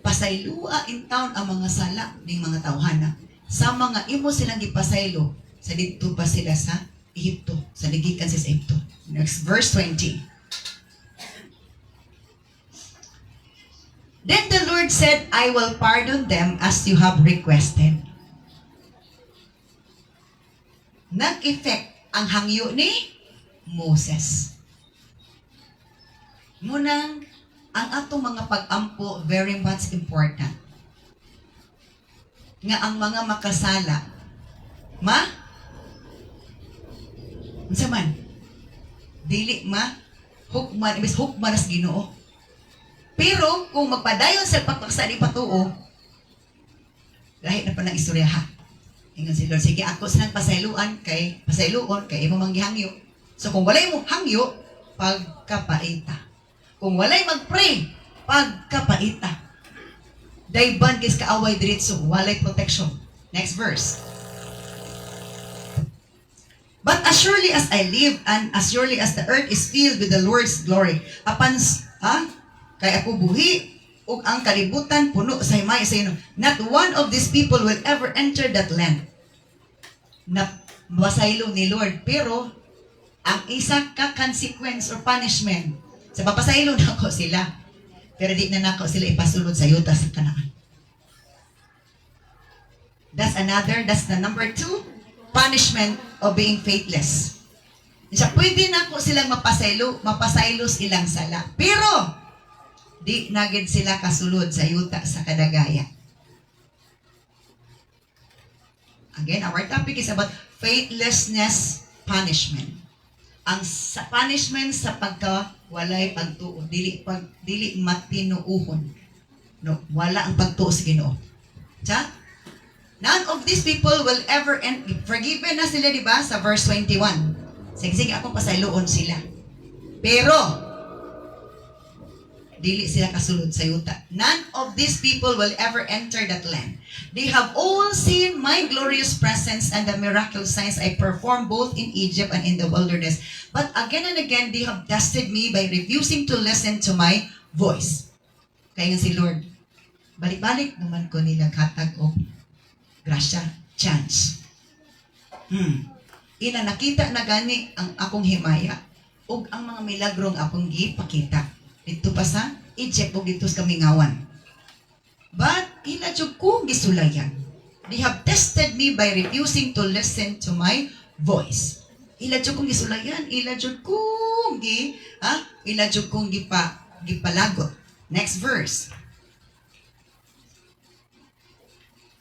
[SPEAKER 1] Pasaylua in town ang mga sala ng mga tawhana. Sa mga imo silang gipasaylo, sa dito pa sila sa Egypto, sa ligikan sa Egypto. Next, verse 20. Then the Lord said, I will pardon them as you have requested. Nag-effect ang hangyo ni Moses. Munang, ang atong mga pag-ampo, very much important. nga ang mga makasala unsa man dili hukman ibis hukman as Ginoo. Pero kung magpadayon sa pagpaksa di patuo, lahi na pa ng istorya ha. Ingon si Lord, sige ako silang pasayloon kay imo mang gihangyo. So kung walay mo hangyo, pagkapaita. Kung walay magpray, pagkapaita. Dayban kis kaaway diretso, walay protection. Next verse. But as surely as I live, and as surely as the earth is filled with the Lord's glory, kay ako buhi, ug ang kalibutan puno sa himaya sa inyo, not one of these people will ever enter that land. Na masaylo ni Lord, pero ang isa ka consequence or punishment, sa papasaylo na ako sila, pero di na nako sila ipasulod sa yuta sa Kanaan. That's the number 2, punishment of being faithless. Isa, pwede na ko silang mapasaylos ilang sala. Pero, di nagid sila kasulod sa yuta sa kadagaya. Again, our topic is about faithlessness punishment. Ang sa punishment sa pagkawalay pagtuo, dili matinuuhon. No, wala ang pagtuo sa Ginoo. None of these people will ever end. Forgiven na sila, di ba? Sa verse 21. Sige, ako pasayloon sila. Pero, dili sila kasulod sa yuta. None of these people will ever enter that land. They have all seen my glorious presence and the miraculous signs I performed both in Egypt and in the wilderness. But again and again, they have tested me by refusing to listen to my voice. Kaya nga si Lord, balik-balik naman ko nilang hatag o grasya, chance. Ina nakita na gani ang akong himaya ug ang mga milagrong akong gipakita dito pa sa Egypt ug dito sa Kamingawan. But ila jud ko gisulayan. They have tested me by refusing to listen to my voice. Ila jud kong gisulayan, ila jud kong gipalagot. Next verse.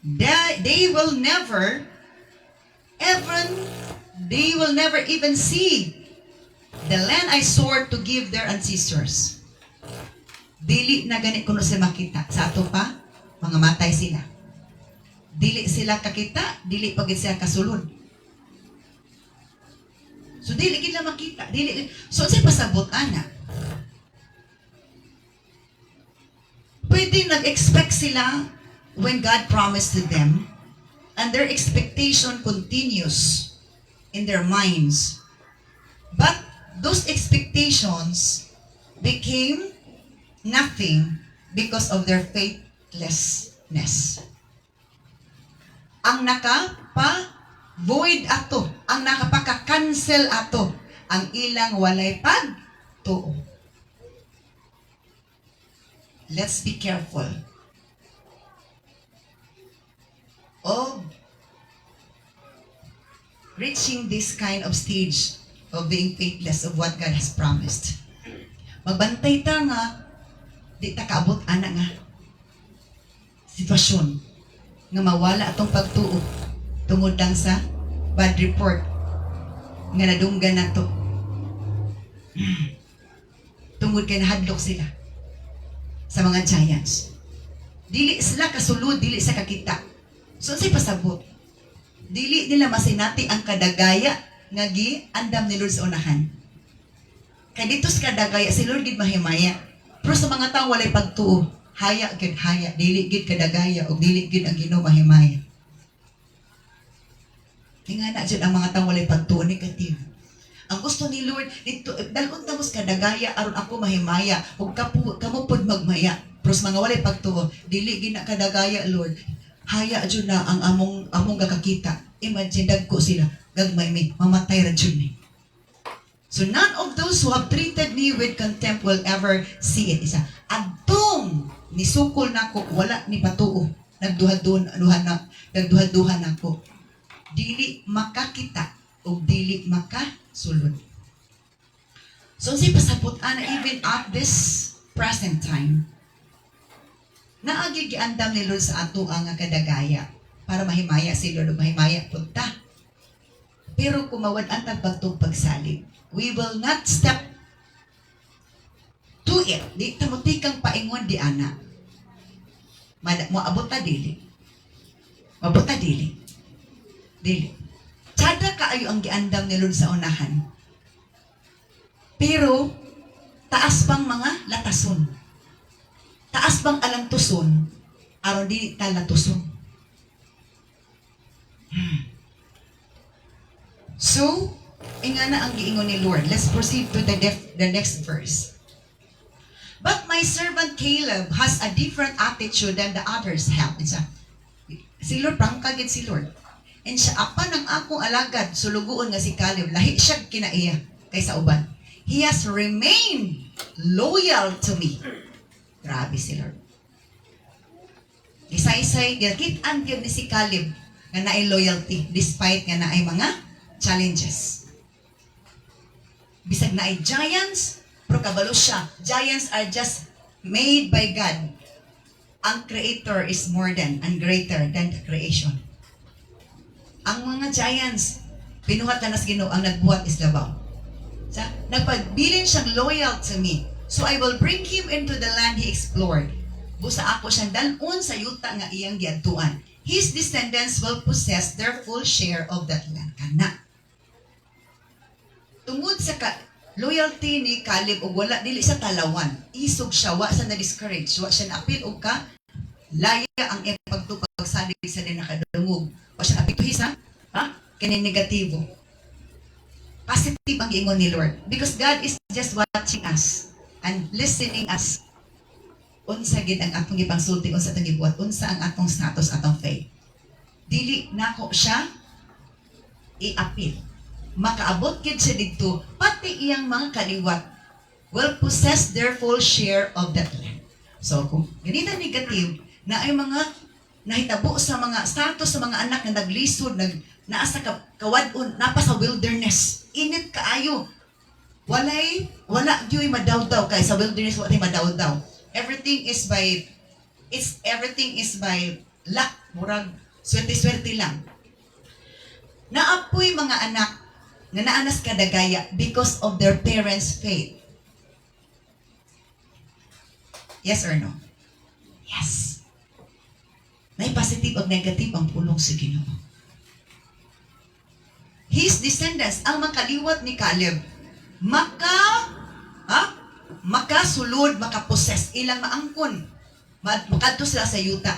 [SPEAKER 1] They will never even see the land I swore to give their ancestors. Dili na gani kuno sila makita. Sa ato pa, mga matay sila. Dili sila kakita, dili pagid sila kasulod. So dili gid makita, So sa pasabot ana. Pwede nag-expect sila when God promised to them, and their expectation continues in their minds. But those expectations became nothing because of their faithlessness. Ang nakapa-void ato, ang nakapaka-cancel ato, ang ilang walay pagtuo. Let's be careful of reaching this kind of stage of being faithless of what God has promised. Magbantay ta nga, di ta kaabot ana nga sitwasyon nga mawala atong pagtuo tungod lang sa bad report nga nadunggan nato. Tungod kay nahadlok sila sa mga giants. Dili sila kasulod, dili sa kakita. So, sa'y pasabot. Dili nila masinati ang kadagaya nga andam ni Lord sa unahan. Kaya dito sa kadagaya, si Lord gid mahimaya. Pero sa mga tao walay pagtuo, haya, dili gid kadagaya o dili gid ang Ginoo mahimaya. Tinga na dyan ang mga tao walay pagtuo, negative. Ang gusto ni Lord, dito, dalon tamos kadagaya, aron ako mahimaya, o kamupod magmaya. Pero sa mga walay pagtuo, dili gid na kadagaya, Lord. Haya dyan na ang among gakakita. Imagine, dagko sila. Gagmay mi, mamatay ra dyan ni. So none of those who have treated me with contempt will ever see it. Isa, adtong nisukol na ko, wala ni patuo. Nagduhaduhan ako. Dili makakita o dili makasulod. So si pasabot ana even at this present time, naagi giandam ni Lord sa ato ang kadagaya. para mahimaya si Lord, mahimaya punta. Pero kumawad ang tagbagtong pagsalig. We will not step to it. Di tamutikang paingon di ana. Moabot ta dili. Moabot ta dili. Dili. Tsada kaayo ang giandam ni Lord sa unahan. Pero, taas bang mga latason? Taas bang alantuson? Aron di talatuson. So, ingana ang giingon ni Lord. Let's proceed to the next verse. But my servant Caleb has a different attitude than the others have. Si Lord, prangkagid si Lord. And siya apan ang akong alagad, suluguon nga si Caleb, lahi siya kinaiya kaysa uban. He has remained loyal to me. Grabe si Lord. Isaysay, gilkitan yun ni si Caleb nga naay loyalty despite nga naay mga challenges. Bisag naay giants, pero kabalo siya. Giants are just made by God. Ang Creator is more than and greater than the creation. Ang mga giants, pinuhat na nas Ginoo, ang nagbuhat is labaw. Nagpagbilin siyang loyal to me. So I will bring him into the land he explored. Busa ako siyang dalon sa yuta nga iyang giadtuan. His descendants will possess their full share of that land. Kana. Tungod sa loyalty ni Caleb og wala dili sa talawan. Isog siya, wa sa na-discourage, wa siya na-apil og ka laya ang pagtupagsalig sa din nakadungog. Wa siya apituhi sa kini negatibo. Positive ang ingon ni Lord. Because God is just watching us and listening us. Unsa gid ang atong gipangsulti, unsa atong gibuhat, unsa ang atong status, atong faith. Dili nako siya iapil. Makaabot gid siya didto, pati iyang mga kaliwat will possess their full share of that land. So kung ganito negative, na ay mga nahitabo sa mga status sa mga anak na naglisod, naa sa kawadon, napa sa wilderness. Init kaayo. Wala gyud madawdaw kay sa wilderness, wala madawdaw. Everything is by luck, murag swerte-swerte lang. Naapoy mga anak nga naanas kadagaya because of their parents' faith. Yes or no? Yes. May positive at negative ang pulong sa Ginoo. His descendants, ang makaliwat ni Caleb, makasulod, makapossess, ilang maangkon, makadto sila sa yuta,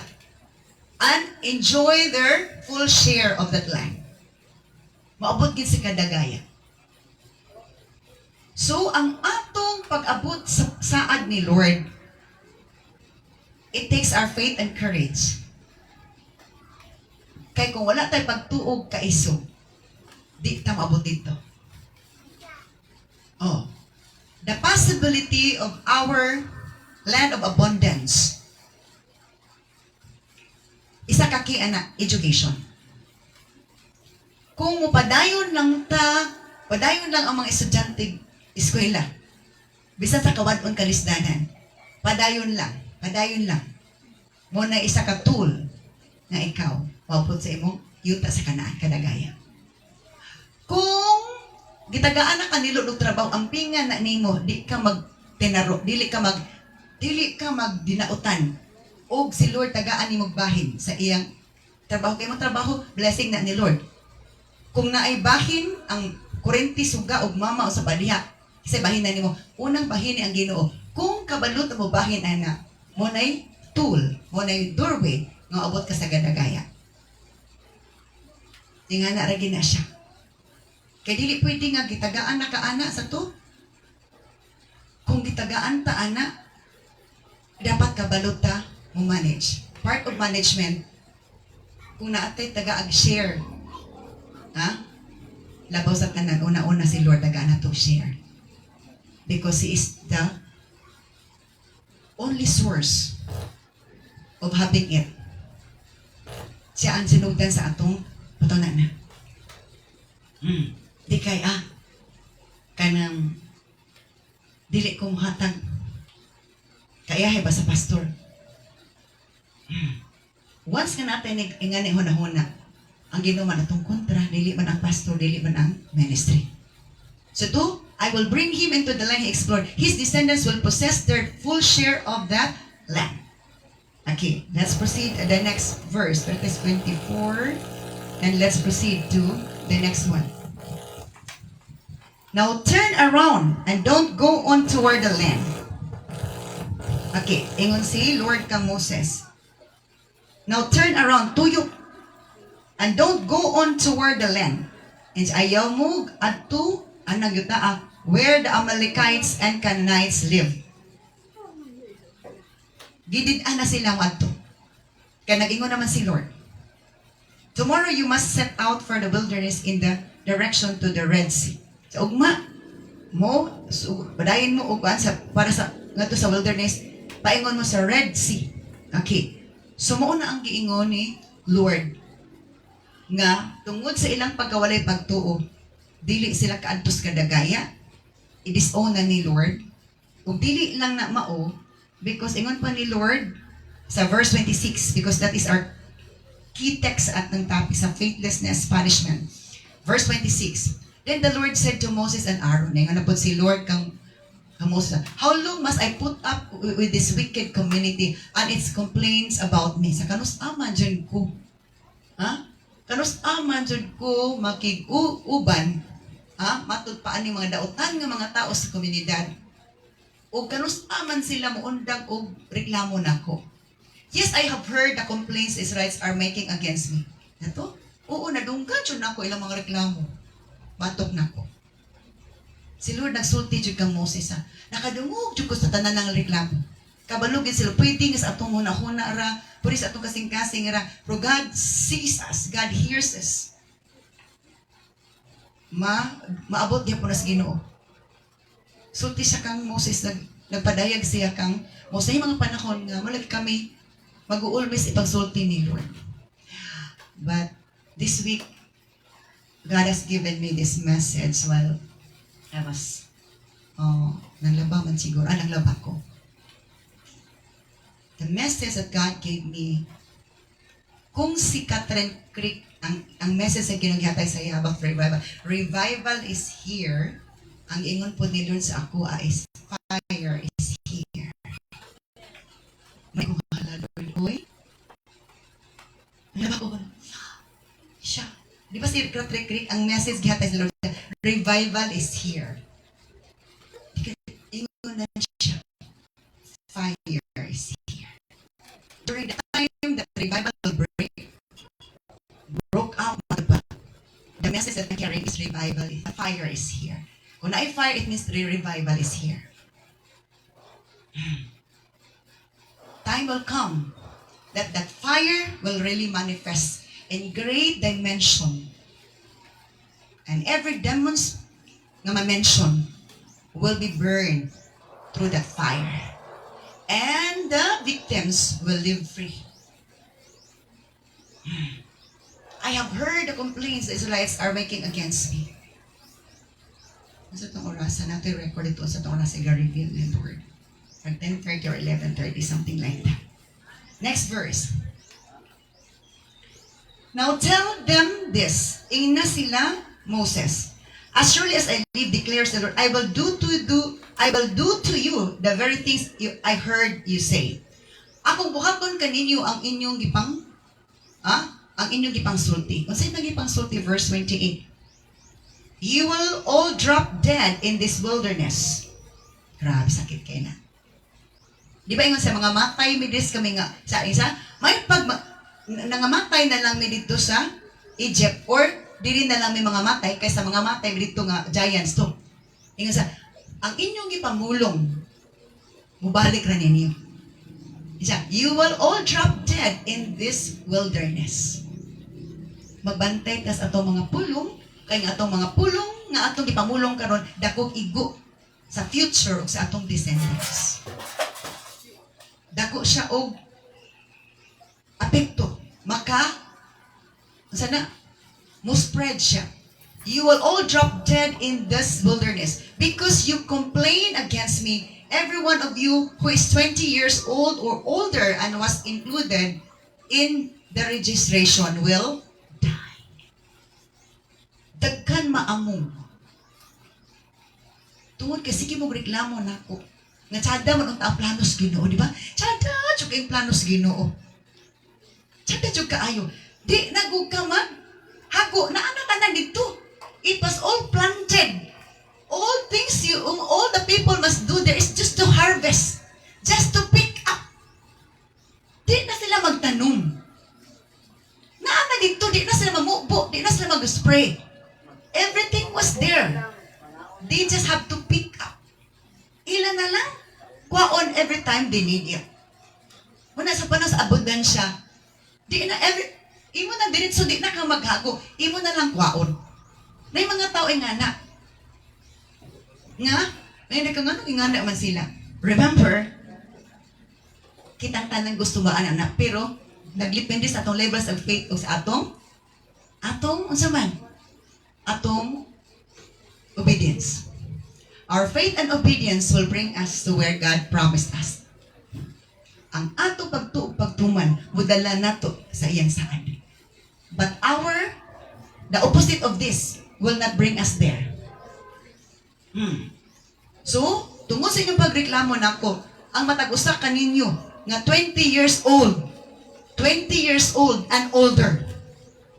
[SPEAKER 1] and enjoy their full share of that land. Maabot gid sa kadagaya. So, ang atong pag-abot sa saad ni Lord, it takes our faith and courage. Kay kung wala tayo pagtuog kaiso, di ta maabot dito. Oh. The possibility of our land of abundance. Isa ka kay ana, education. Kung padayon lang ang mga estudyante eskwela, bisan sa kawadon kalisdanan, padayon lang. Muna isa ka tool nga ikaw, wapot sa imong yuta sa kanaan, kadagaya. Kung gitagaan na kanilo og trabaho, ang pingan na nimo, dili ka magdinautan. Og si Lord tagaan nimong bahin sa iyang trabaho. Kay mo trabaho, blessing na ni Lord. Kung naay bahin ang kurente suga og mama o sa baliha, kasi bahin na nimo, unang bahin ni ang Ginoo. Kung kabalot mo bahin ana, mo nay tool, mo nay doorway nga abot ka sa gadagaya. Tingana ra gina siya. Kaya dili pwede nga gitagaan na kaana sa to. Kung gitagaan ta ana, dapat kabalot ta mo manage. Part of management, kung naatay taga-ag share, labaw sa tanan, una-una si Lord taga na to share. Because He is the only source of having it. Siya ang sinugdan sa atong patunan na. Di kay kanang dili ko hatag kaya ba sa pastor. Once nga natin ingani huna-huna, ang Ginoo man atong kontra, dili man ang pastor, dili man ang ministry. So two, I will bring him into the land he explored. His descendants will possess their full share of that land. Okay, let's proceed to the next verse, verse 24, and let's proceed to the next one. Now turn around and don't go on toward the land. Okay, ingon si Lord kang Moses. Now turn around, tuyok, and don't go on toward the land. And ayaw mo adto anang yutaa where the Amalekites and Canaanites live. Gidid-an na sila adto. Kaya nag-ingon naman si Lord. Tomorrow you must set out for the wilderness in the direction to the Red Sea. Sa ugma mo, padayon mo ugan sa para sa ngadto sa wilderness, paingon mo sa Red Sea. Okay. So mao na ang giingon ni Lord nga tungod sa ilang pagkawalay pagtuo, dili sila kaadtos kadagaya. I-disown na ni Lord. Ug dili lang na mao because ingon pa ni Lord sa verse 26 because that is our key text at ng topic sa faithlessness punishment. Verse 26. Then the Lord said to Moses and Aaron, nga napod si Lord kang Moses, how long must I put up with this wicked community and its complaints about me? Sa kanus aman dyan ko. Ha? Kanus aman dyan ko makig-uban. Ha? Matud pa ani mga dautan nga mga tao sa komunidad. O kanus aman sila muundang og reklamo nako. Yes, I have heard the complaints Israelites are making against me. Nato? Oo, nadunggan dyan ako ilang mga reklamo. Batok na ko. Si Lord nagsulti jud kang Moses ha. Nakadungog jud ko sa tanan ng reklamo. Kabalugin sila pwede nga sa atong huna-huna ra, pwede sa atong kasing-kasing ra. Pero God sees us, God hears us. Maabot niya po na sa Ginoo. Sulti siya kang Moses, nagpadayag siya kang Moses. Sa mga panahon nga malagi kami mag-uulmis ipagsulti ni Lord. But this week God has given me this message while I was, nanglaba man siguro, nanglaba ko. The message that God gave me, kung si Catherine Creek, ang message na kinaghatay sa Yabak Revival, revival is here, ang ingon po ni Lord sa ako is fire is here. May kumahala Lord, oy? Nanglaba ko ba? Siya. Di ba si Catherine ang message gihatay sa Lord, revival is here. Ingon na siya, fire is here. During the time that revival will broke out, the message that I'm carrying is revival, fire is here. Kung na fire, it means revival is here. Time will come that that fire will really manifest in great dimension. And every demons nga ma-mention will be burned through that fire. And the victims will live free. I have heard the complaints the Israelites are making against me. Sa itong orasan natin, record ito sa itong orasan i-reveal ni Lord. From 10:30 or 11:30, something like that. Next verse. Now tell them this, ingna sila Moses. As surely as I live, declares the Lord, I will do to you the very things I heard you say. Akong buhaton kaninyo ang inyong gipang sulti. Kung sa'yo gipang sulti, verse 28. You will all drop dead in this wilderness. Grabe, sakit kayo na. Di ba ingon sa mga matay, midis kami nga, sa isa, may nangamatay na lang mi dito sa Egypt or dili na lang may mga matay kaysa mga matay mi dito nga giants to. Ingon sa ang inyong gipamulong mubalik ra ninyo. Isa, you will all drop dead in this wilderness. Magbantay tas atong mga pulong kay nga atong mga pulong nga atong gipamulong karon dakog igo sa future ug sa atong descendants. Dako siya og apekto sana mo spread siya. You will all drop dead in this wilderness because you complain against me. Every one of you who is 20 years old or older and was included in the registration will die. Dagkan maamong. Tungod kasi mo reklamo na ako. Nga tsada man ang planos Ginoo, di ba? Tsada, tsuk yung planos Ginoo. Tsada, tsuk kaayo. Di, nagug ka man. Hago, na ano ka na dito? It was all planted. All things all the people must do there is just to harvest. Just to pick up. Di na sila magtanom. Na dito, di na sila mamubo, di na sila mag-spray. Everything was there. They just have to pick up. Ilan na lang? Kwaon every time they need it. Muna sa panos abundansya, di na imo na diretso, di na ka maghago. Imo na lang kwaon. Na yung mga tao ay ngana. Nga? May ka nga ingana man sila. Remember, kitang tanang gusto ba anak, pero naglipindi sa atong levels of faith o sa atong unsa man? Atong obedience. Our faith and obedience will bring us to where God promised us. Ang ato pagtuman, mudala nato sa iyang saad. But the opposite of this will not bring us there. So, tungod sa inyong pagreklamo nako, ang matag-usa kaninyo nga 20 years old and older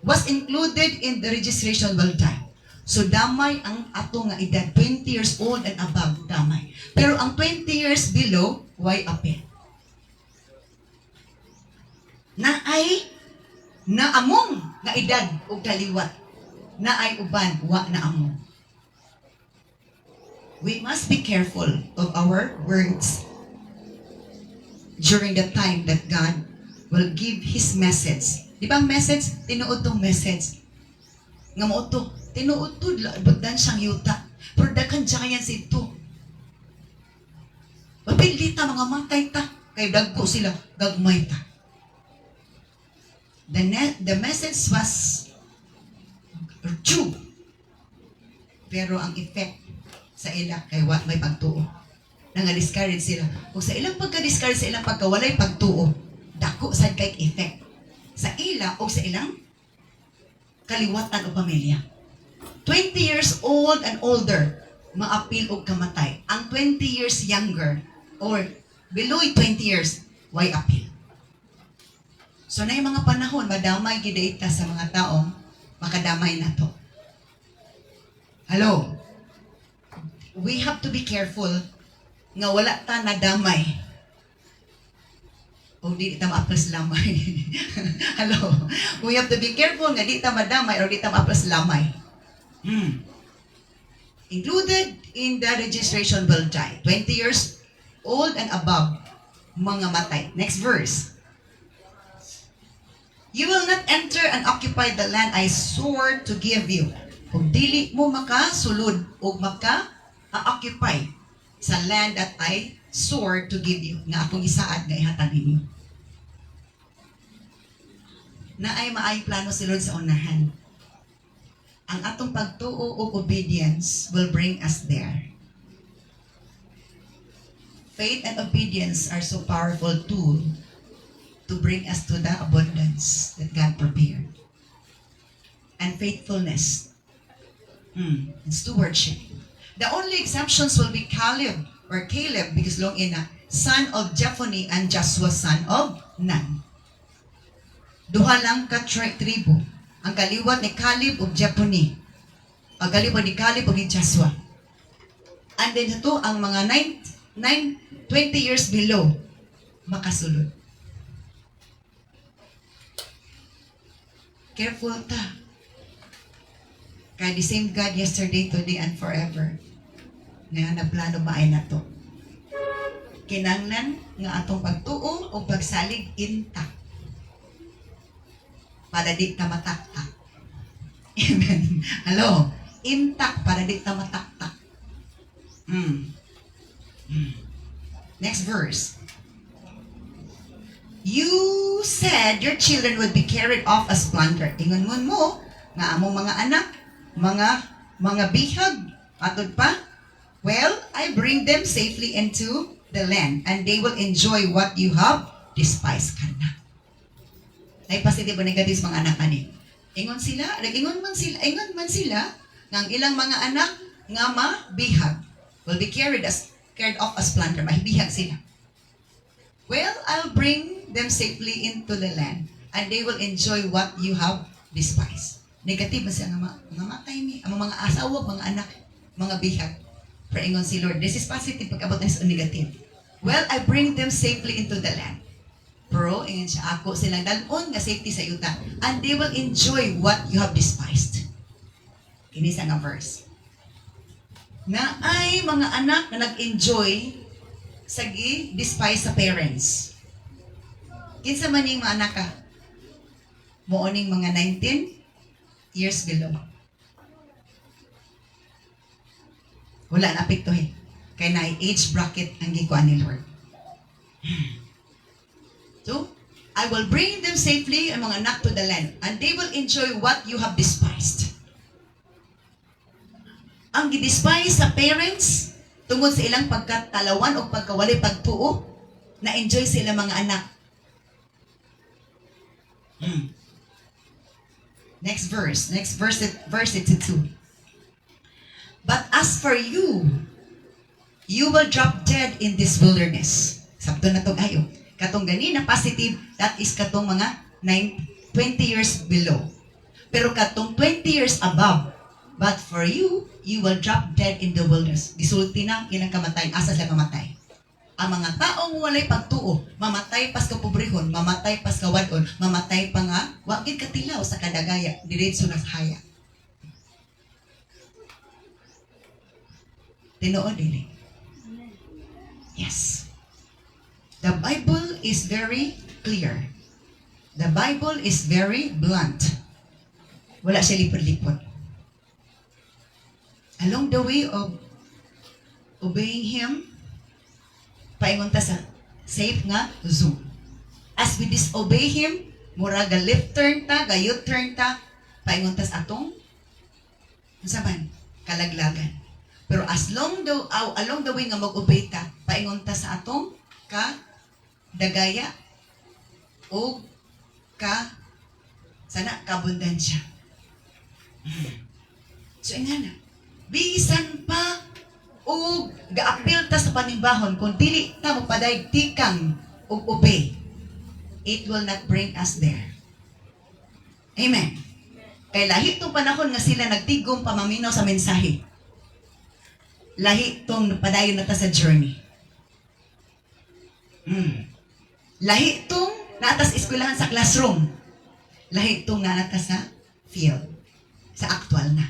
[SPEAKER 1] was included in the registration will die. So damay ang ato nga edad, 20 years old and above, damay. Pero ang 20 years below, why appeal? Naamong nga edad o kaliwat. Naay uban, wa na among. We must be careful of our words during the time that God will give His message. Di ba ang message? Tinuod tong message. Nga mo ito. Tinuod to, bagdan siyang yuta. Pero dakan siya kayan si ito. Mapilita, mga matay ta. Kaya dagko sila, gagmay ta. The message was true. Pero ang effect sa ila, kay what may pagtuo. Nanga-discourage sila. Kung sa ilang pagka-discourage, sa ilang pagkawalay pagtuo, dako sad kay effect. Sa ila o sa ilang kaliwatan o pamilya. 20 years old and older, maapil o kamatay. Ang 20 years younger or below 20 years, why appeal? So na yung mga panahon, madamay gidaita sa mga taong makadamay na to. Hello? We have to be careful nga wala ta nadamay. O di ta maaplas lamay. Hello? We have to be careful nga di ta madamay o di ta maaplas lamay. Included in the registration will die. 20 years old and above, mga matay. Next verse. You will not enter and occupy the land I swore to give you. Kung dili mo makasulod o maka-occupy sa land that I swore to give you, nga akong isaad nga ihatag ninyo. Na ay maayong plano si Lord sa unahan. Ang atong pagtuo o obedience will bring us there. Faith and obedience are so powerful tool to bring us to the abundance that God prepared. And faithfulness. And stewardship. The only exemptions will be Caleb, because long ina, son of Jephunneh and Joshua, son of Nun. Duha lang ka tribo. Ang kaliwat ni Caleb o Jephunneh. Ang kaliwat ni Caleb o ni Joshua. And then ito, ang mga 20 years below, makasulod. Careful ta. Kaya the same God yesterday, today, and forever. Nga naplano ba ay na to. Kinanglan nga atong pagtuo o pagsalig intact. Para di ta mataktak. Amen. Hello? Intact para di ta mataktak. Next verse. You said your children would be carried off as plunder. Ingon mo nga among mga anak, mga bihag, atod pa. Well, I bring them safely into the land and they will enjoy what you have despised kana. Ay positive o negative sa mga anak ani. Ingon man sila nga ang ilang mga anak nga mabihag will be carried off as plunder. Mahibihag sila. Well, I'll bring them safely into the land and they will enjoy what you have despised. Negative man siya nga matay mi, ang mga asawa, mga anak, mga bihag. Pero ingon si Lord, this is positive pag-abot na sa negative. Well, I bring them safely into the land. Pero, ingon siya, ako silang dalon nga safety sa yuta and they will enjoy what you have despised. Kinisa nga verse. Na ay mga anak na nag-enjoy sa despise sa parents. Kinsa man yung mga anak ka? Mooning mga 19 years below. Wala na apektuhin. Kaya na age bracket ang gikuan ni Lord. So, I will bring them safely ang mga anak to the land and they will enjoy what you have despised. Ang gidespise sa parents tungod sa ilang pagkatalawan o pagkawali pagtuo, na-enjoy sila mga anak. Next verse 2. But as for you, you will drop dead in this wilderness. Sabto na to kayo. Katong ganina positive, that is katong mga 20 years below. Pero katong 20 years above, but for you, you will drop dead in the wilderness. Gisulti na ilang kamatay, asa sila kamatay. Ang mga taong walay pagtuo, mamatay pas ka pobrehon, mamatay pas ka wadon, mamatay pa nga, wagid katilaw sa kadagaya, diretso na sa haya. Tinuod dili. Yes. The Bible is very clear. The Bible is very blunt. Wala siya lipod-lipod. Along the way of obeying Him, paingon ta sa safe nga zoom. As we disobey Him, mura ga left turn ta, ga U-turn ta, paingon ta sa atong saban, kalaglagan. Pero along the way nga mag-obey ta, paingon ta sa atong dagaya o kabundansya. So, ingana, bisan pa o gaapil ta sa panibahon, kung dili ta magpadaigtikang o obey, it will not bring us there. Amen. Kay lahi itong panahon nga sila nagtigong pamaminaw sa mensahe. Lahi itong padayon na ta sa journey. Lahi itong naatas eskwelahan sa classroom. Lahi itong naata sa field. Sa actual na.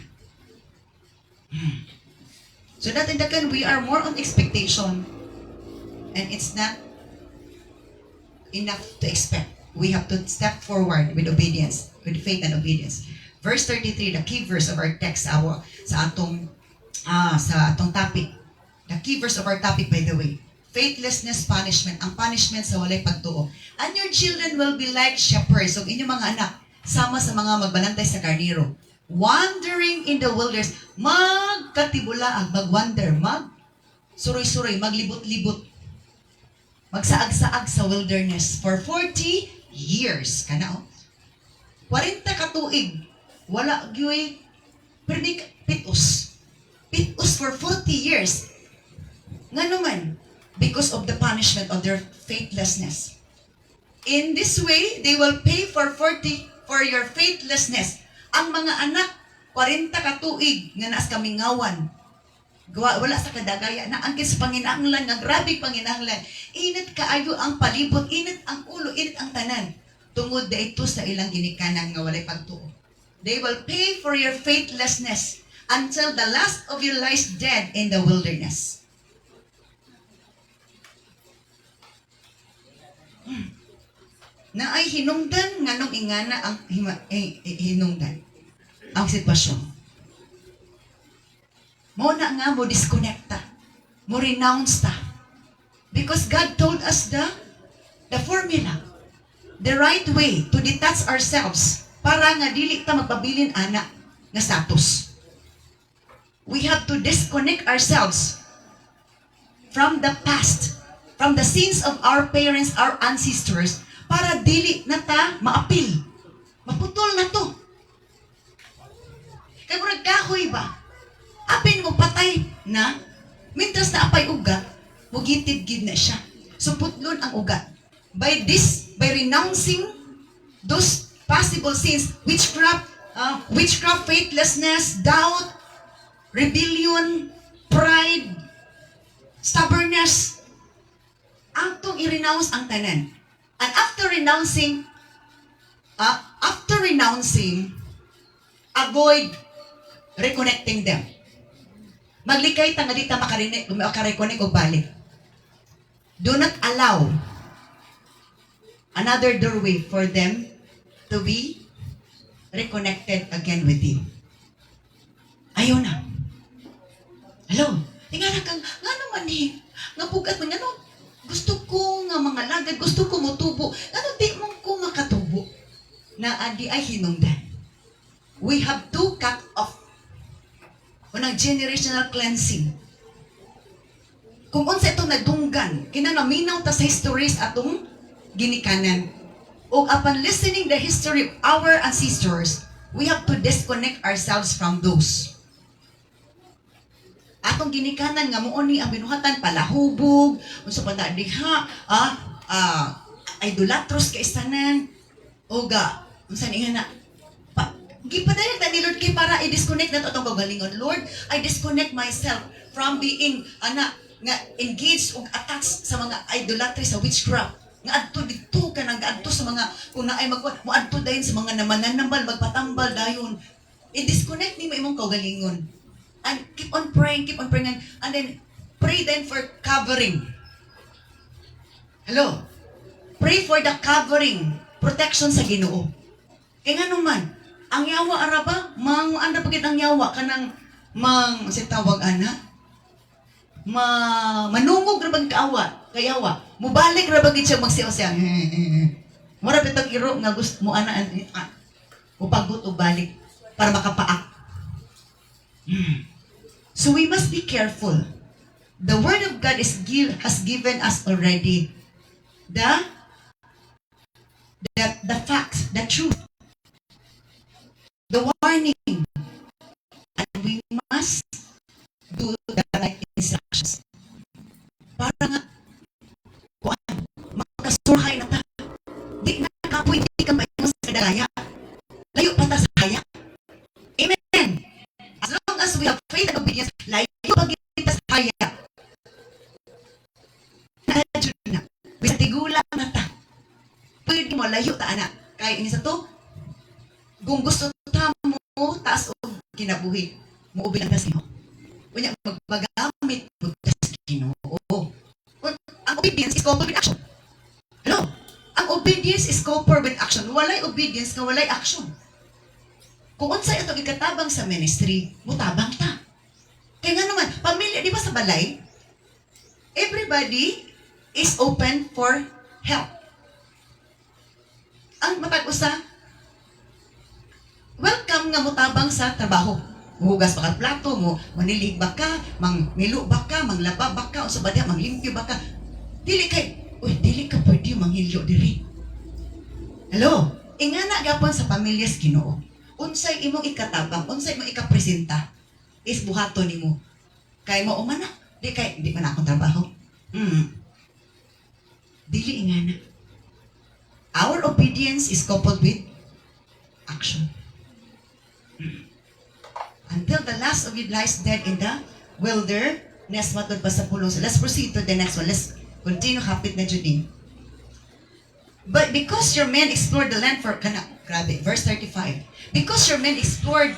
[SPEAKER 1] So that in the can we are more on expectation and it's not enough to expect. We have to step forward with obedience, with faith and obedience. Verse 33, the key verse of our text sa atong topic. The key verse of our topic, by the way. Faithlessness punishment. Ang punishment sa walay pagtuo. And your children will be like shepherds. So inyong mga anak, sama sa mga magbalantay sa karniro. Wandering in the wilderness. Magkatibulaag, magwander, suroy-suroy, maglibot-libot. Magsaag-saag sa wilderness for 40 years. Kana o? 40 katuig. Wala gyoy pitus. Pitus for 40 years. Nga naman, because of the punishment of their faithlessness. In this way, they will pay for your faithlessness. Ang mga anak, 40 katuig nga naas kamingawan. Wala sa kadagaya na angkin sa panginahanglan, nga grabe panginahanglan. Init kaayo ang palibot, init ang ulo, init ang tanan. Tungod da ito sa ilang ginikanan nga walay pagtuo. They will pay for your faithlessness until the last of you lies dead in the wilderness. Na ay hinungdan nga nung ingana ang hinungdan ang sitwasyon. Mo na nga mo disconnecta, mo renounce ta. Because God told us the formula, the right way to detach ourselves para nga dili ta magpabilin ana nga status. We have to disconnect ourselves from the past, from the sins of our parents, our ancestors, para dili na ta maapil. Maputol na to. Kaya kung nagkahoy ba, apin mo patay na, mintras na apay ugat, mugitid-gid na siya. So putlon ang ugat. By this, by renouncing those possible sins, witchcraft, faithlessness, doubt, rebellion, pride, stubbornness, atong i-renounce ang tanan. And after renouncing, avoid reconnecting them. Maglikay ta nga di ta makareconnect o balik. Do not allow another doorway for them to be reconnected again with you. Ayaw na. Hello? Tingnan kang, nga naman nga bugat mo, nga no, gusto ko nga mga lagad, gusto ko mutubo, nga no, di mo ko makatubo, na adi ay hinungdan. We have to cut off. Unang generational cleansing. Kung unsa itong nadunggan, kinanaminaw ta sa histories atong ginikanan. O upon listening the history of our ancestors, we have to disconnect ourselves from those. Atong ginikanan nga muon ni ang binuhatan palahubog, unsa pa ta diha, idolatros kay istanan, o ga unsa ni nga gipadayag ta ni Lord kay para i-disconnect nato atong kagalingon. Lord, I disconnect myself from being nga engaged ug attached sa mga idolatry sa witchcraft. Nga adto dito ka nang adto sa mga kung naay mo adto dayon sa mga namananambal magpatambal dayon. I-disconnect nimo imong kagalingon. And keep on praying, and then pray then for covering. Hello? Pray for the covering, protection sa Ginoo. Kaya nga naman, ang yawa araba, anda pagit ang yawa kanang si tawag manungog ra bang kayawa. Mubalik ra bagid siya magsiyaw-siyaw. Mura bitong iro nga gusto mo upagot o balik para makapaak. So we must be careful. The Word of God has given us already the facts, the truth, the warning, and we must do the right instructions. Para nga, magkasurhay na ta. Di na kapoy, di ka maayos sa kadagaya. Layo pa ta sa kaya. Amen. As long as we have faith and obedience, layo pa kita sa kaya. Nadyo na. Bisa tigulang na ta. Pwede mo, layo ta anak. Kaya ini sa to, kung gusto ta mo, taas o kinabuhi, mo ubig ang tas mo. Kunya, magpagamit mo tas Ginoo. Ang obedience is coupled with action. Hello? Ang obedience is coupled with action. Walay obedience nga walay action. Kung unsa ito ikatabang sa ministry, mutabang ta. Kaya nga naman, pamilya, di ba sa balay, everybody is open for help. Ang matag-usa, welcome nga mutabang sa trabaho. Muhugas ba ka plato mo, manilig ba ka, mangmilo ba ka, manglaba ba ka, o sa badya, manglimpyo ba ka. Dili ka pwede manghilyo diri. Hello? Ingana gapon sa pamilyas Ginoo. Unsay imong ikatabang, unsay imong ikapresenta, is buhaton nimo. Kay mo umana, di man akong trabaho. Dili ingana. Our obedience is coupled with action. Until the last of you lies dead in the wilderness, matod pa sa pulong. So let's proceed to the next one. Let's continue hapit na Judy. But because your men explored the land for, verse 35. Because your men explored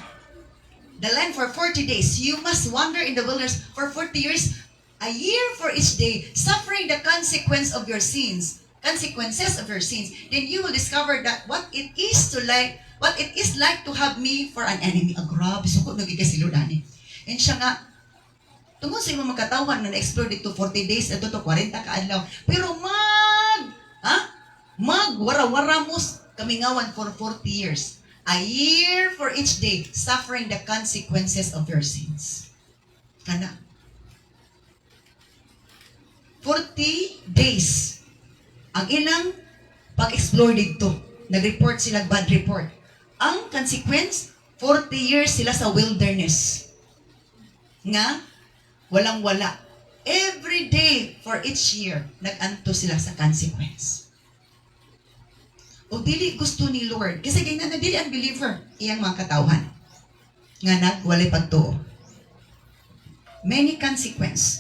[SPEAKER 1] the land for 40 days, you must wander in the wilderness for 40 years, a year for each day, suffering the consequences of your sins. Then you will discover that what it is like to have me for an enemy. Grabe, sukot nagigasiludan eh. And siya nga, tungkol sa imong magkatawan na na-explore dito 40 days, ito to 40 kaadlaw. Pero magwara-wara mo kamingawan for 40 years. A year for each day, suffering the consequences of your sins. Kana. 40 days. Ang ilang pag-explore dito. Nag-report sila, bad report. Ang consequence, 40 years sila sa wilderness. Nga, walang-wala. Every day for each year, nag-anto sila sa consequence. O dili gusto ni Lord. Kasi ganyan na dili unbeliever. Iyang mga katawhan. Nga walay pagtuo. Many consequence.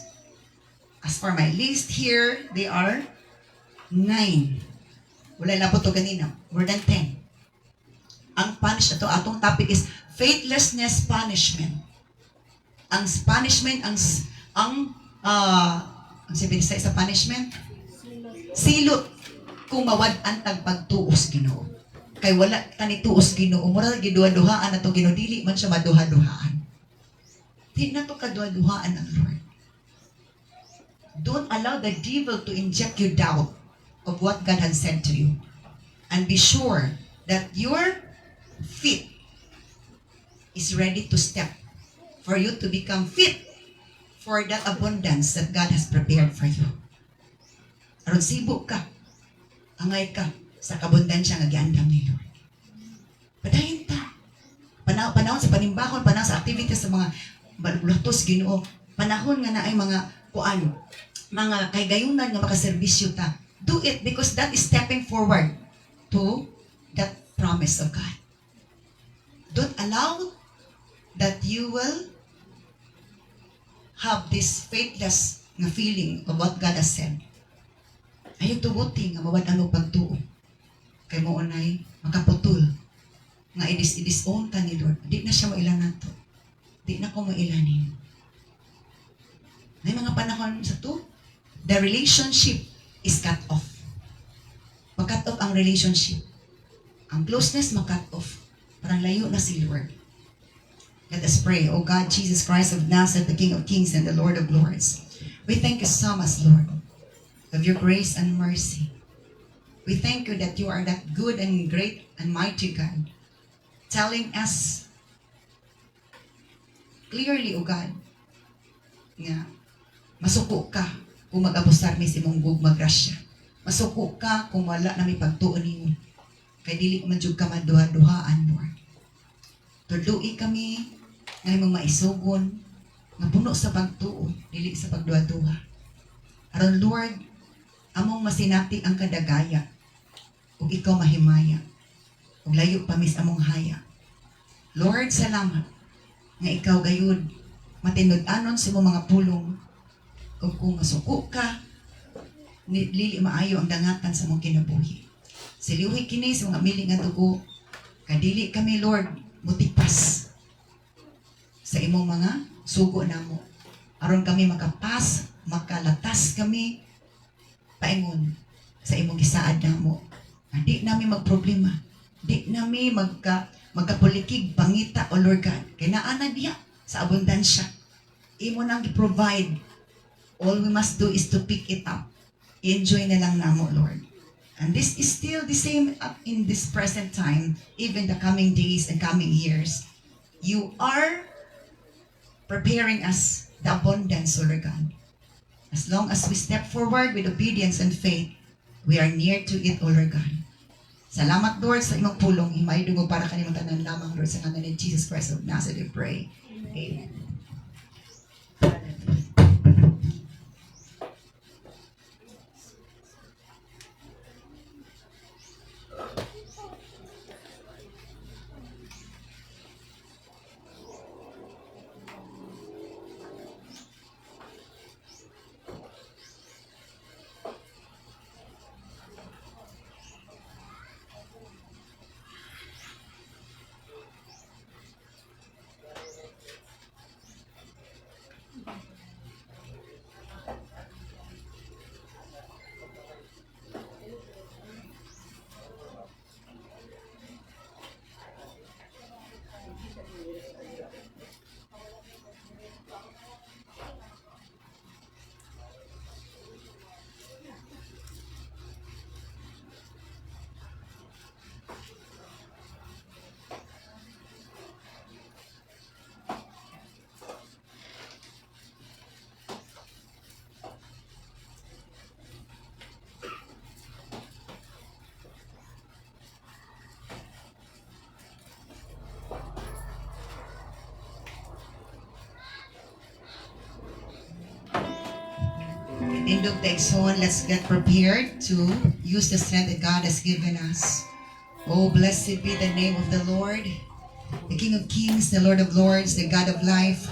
[SPEAKER 1] As for my list here, they are 9. Wala lang po ito ganina. More than 10. Ang punish na to, atong topic is faithlessness punishment. Ang punishment, ang sabihin sa punishment? Silot. Kung mawad-an tag pagtuos Ginoo. Kay wala tanituos Ginoo. Mura giduha-duhaan na to Ginoo. Dili man siya maduha-duhaan. Di na to kaduha-duhaan ang Lord. Don't allow the devil to inject you doubt of what God has said to you. And be sure that your feet is ready to step for you to become fit for that abundance that God has prepared for you. Aron sibuk ka, angay ka sa kabundansya nga giandam ni Lord. Padayon ta. Panahon sa panimbakon, panahon sa activities sa mga bulatos Ginoo, panahon nga na ay mga kuan, mga kaygayunan nga makaserbisyo ta. Do it because that is stepping forward to that promise of God. Don't allow that you will have this faithless nga feeling of what God has said. Ayaw tuguti nga mawad ang pagtuo. Kay mo unay makaputol nga i-disown ta ni Lord. Di na siya mailan to. Di na ko mailanin. May mga panahon sa to, the relationship is cut off. Mag-cut off ang relationship. Ang closeness mag-cut off. Parang layo na si Lord. Let us pray. O God, Jesus Christ of Nazareth, the King of Kings and the Lord of Lords. We thank you so much, Lord, of your grace and mercy. We thank you that you are that good and great and mighty God, telling us clearly, O God, nga masuko ka kung mag-abusar mi si mong gugma grasya. Masuko ka kung wala na may pagtuon niyo. Kay dili man jud ka maduha-duhaan, Lord. Tudloi kami nga imong maisugon nga puno sa pagtuo, dili sa pagduha-duha. Aron Lord, among masinati ang kadagaya ug ikaw mahimaya. Ug layo pa mis among haya. Lord, salamat nga ikaw gayud matinud-anon sa imong mga pulong. Ug kung masuko ka, lili maayo ang dangatan sa mong kinabuhi. Siliwi kini sa mga miling nga dugo. Kadili kami, Lord, mutipas sa imong mga sugo namo. Aron kami makapas, makalatas kami paingon sa imong gisaad namo. Di nami magproblema. Di nami magkapulikig pangita o Lord God. Kaya naana diya sa abundansya. Imo nang i-provide. All we must do is to pick it up. Enjoy na lang namo, Lord. And this is still the same in this present time, even the coming days and coming years. You are preparing us the abundance, Lord God. As long as we step forward with obedience and faith, we are near to it, O Lord God. Salamat, Lord, sa imong pulong. Himay dungo para kanimong tanan lamang, Lord, sa ngalan ni Jesus Christ of Nazareth, we pray. Amen. Indog Taigsoon, let's get prepared to use the strength that God has given us. Oh, blessed be the name of the Lord, the King of Kings, the Lord of Lords, the God of life,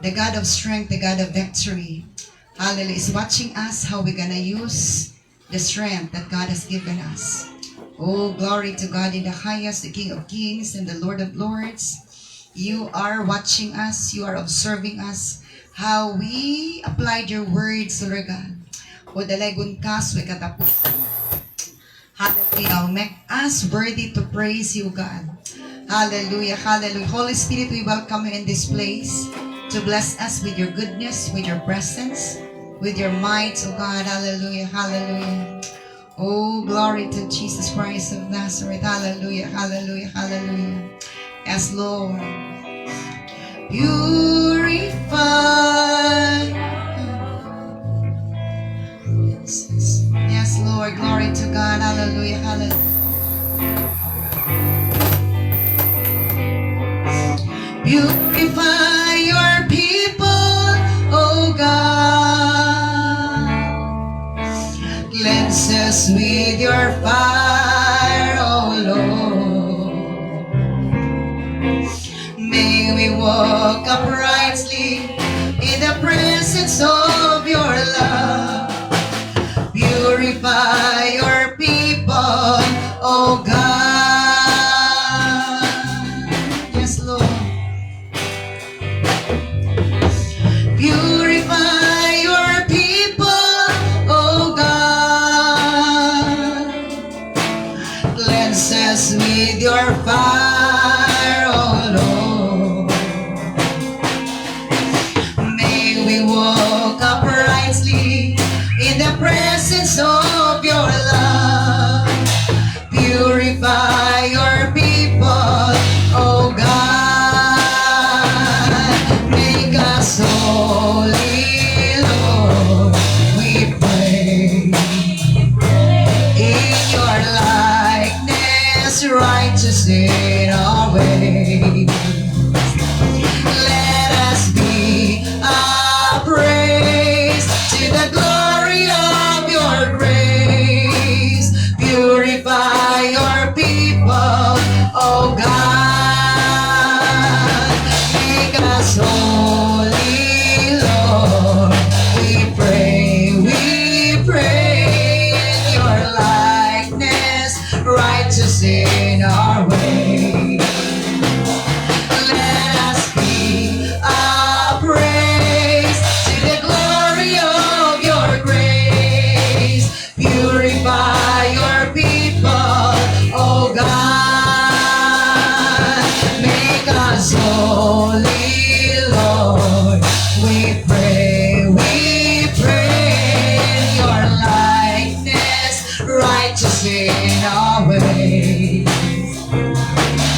[SPEAKER 1] the God of strength, the God of victory. Hallelujah. Is watching us how we're gonna use the strength that God has given us. Oh, glory to God in the highest, the King of Kings and the Lord of Lords. You are watching us, you are observing us, how we applied your words, Lord God. O dalagon kas, we katapos. Hallelujah. Make us worthy to praise you, God. Hallelujah. Hallelujah. Holy Spirit, we welcome you in this place to bless us with your goodness, with your presence, with your might, oh God. Hallelujah. Hallelujah. Oh, glory to Jesus Christ of Nazareth. Hallelujah. Hallelujah. Hallelujah. Yes, Lord. Purify. Yes, Lord. Glory to God. Hallelujah. Hallelujah. Purify your people, oh God. Cleanse us with your fire, oh Lord. May we walk uprightly in the presence of your love. Purify your people, oh God. Yes, Lord. Purify your people, oh God. Cleanse us with your fire, oh Lord. May we walk uprightly in the presence of your love. Purify your people, oh God. Make us holy, Lord, we pray. In your likeness, righteous in our ways. Let us be a praise to the glory of your grace. Purify your people, oh God. Make us holy, Lord. We pray in your likeness, righteous in our ways. Let us be a praise to the glory of your grace. Purify your people, oh God. Make us holy, Lord. We pray in your likeness, righteous in our ways.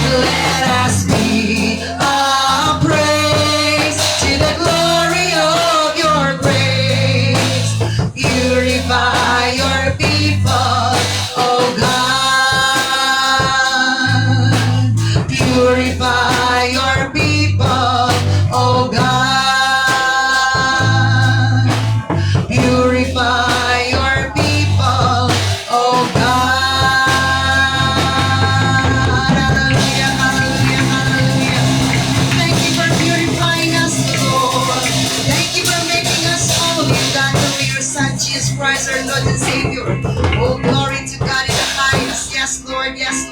[SPEAKER 1] Let us be a praise to the glory of your grace. Purify your people, oh God. Purify your people, oh God. Purify your people, oh God. Hallelujah, hallelujah, hallelujah. Thank you for purifying us, Lord. Thank you for making us holy, God, through your Son, Jesus Christ, our Lord and Savior. Oh, glory to God in the highest. Yes,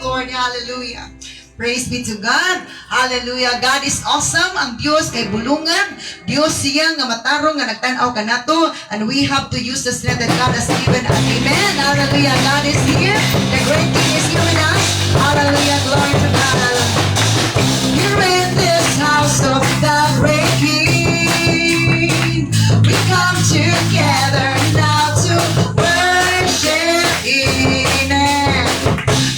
[SPEAKER 1] Lord, hallelujah. Praise be to God. Hallelujah. God is awesome. Ang Diyos kay bulungan. Diyos siya nga matarong nga nagtanaw kanato. And we have to use the strength that God has given us. Amen. Hallelujah. God is here. The great King is here with us. Hallelujah. Glory to God. Here in this house of the great King, we come together now to worship Him.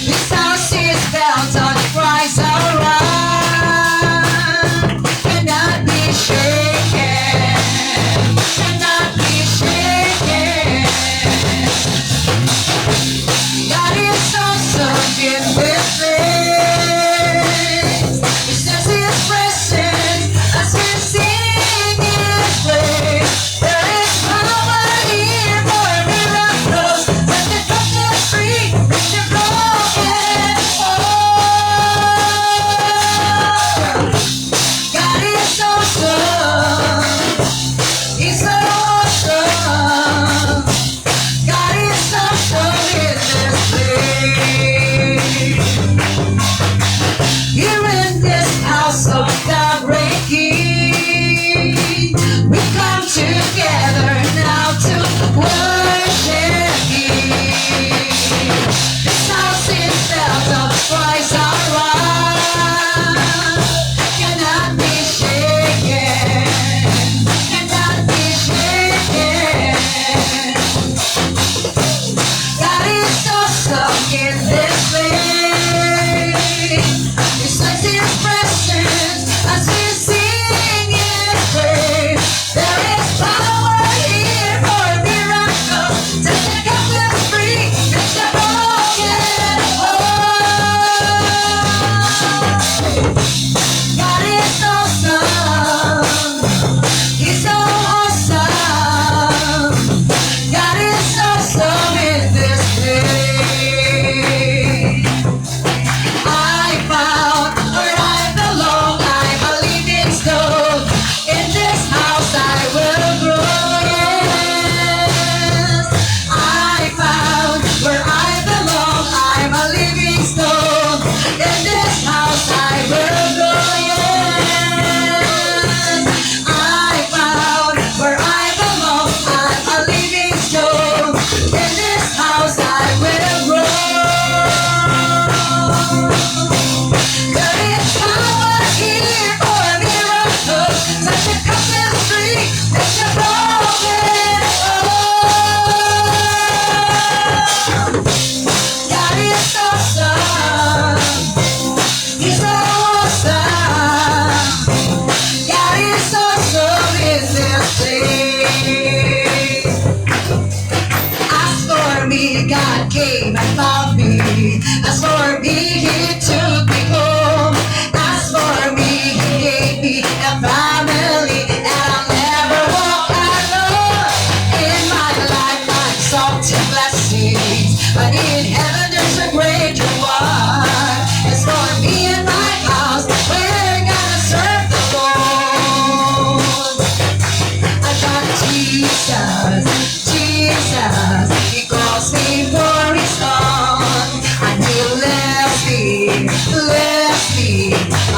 [SPEAKER 1] This house is built on Christ our rock, cannot be shaken, cannot be shaken. God is awesome in this place. He says His presence as we sing. Jesus, Jesus, He calls me for His own, and He left me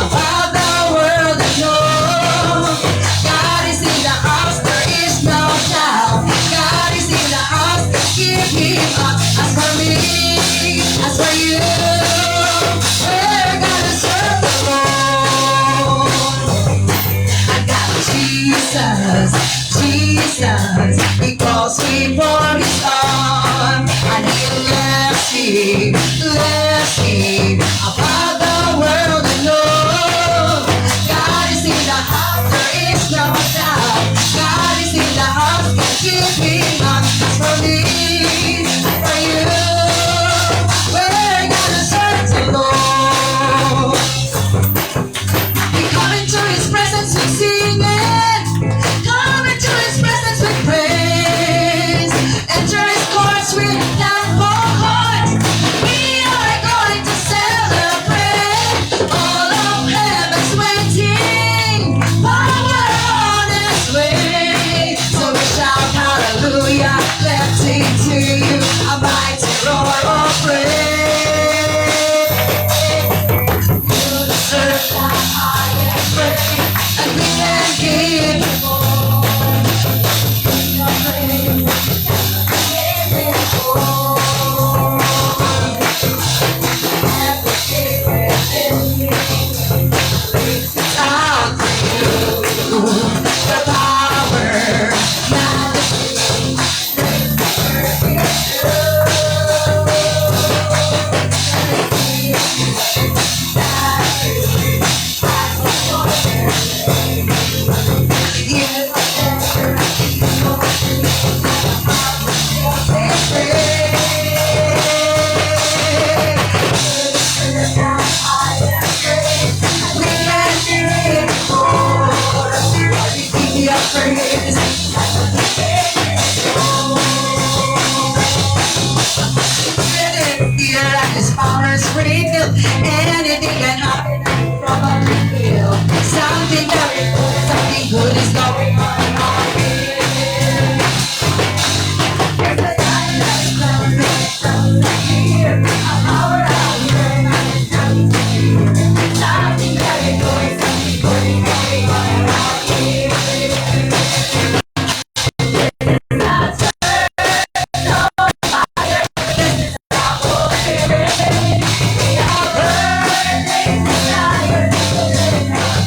[SPEAKER 1] about the world alone. God is in the house, there is no doubt. God is in the house, give Him up. As for me, as for you, we're gonna serve the Lord. I got Jesus, Jesus, He calls me for His own, and He left me about the world alone. God is in the house, there is no doubt. God is in the house, give Him up. As for me, as for you, we're gonna serve the Lord. We come into His presence with singing, come into His presence with praise, enter His courts with thankful hearts. We are going to celebrate. All of heaven's waiting, power on His way. So we shout hallelujah, lifting to you a mighty roar of praise. You deserve the highest praise, and we can give you your praise. Give it all. Everything within me reaches out to you. The power, majesty, anything can happen from a big deal. Something very good, something good is going on here. There's a time that is coming, something here, a power out here, and it's coming to you. Something very good, something good is going on around here.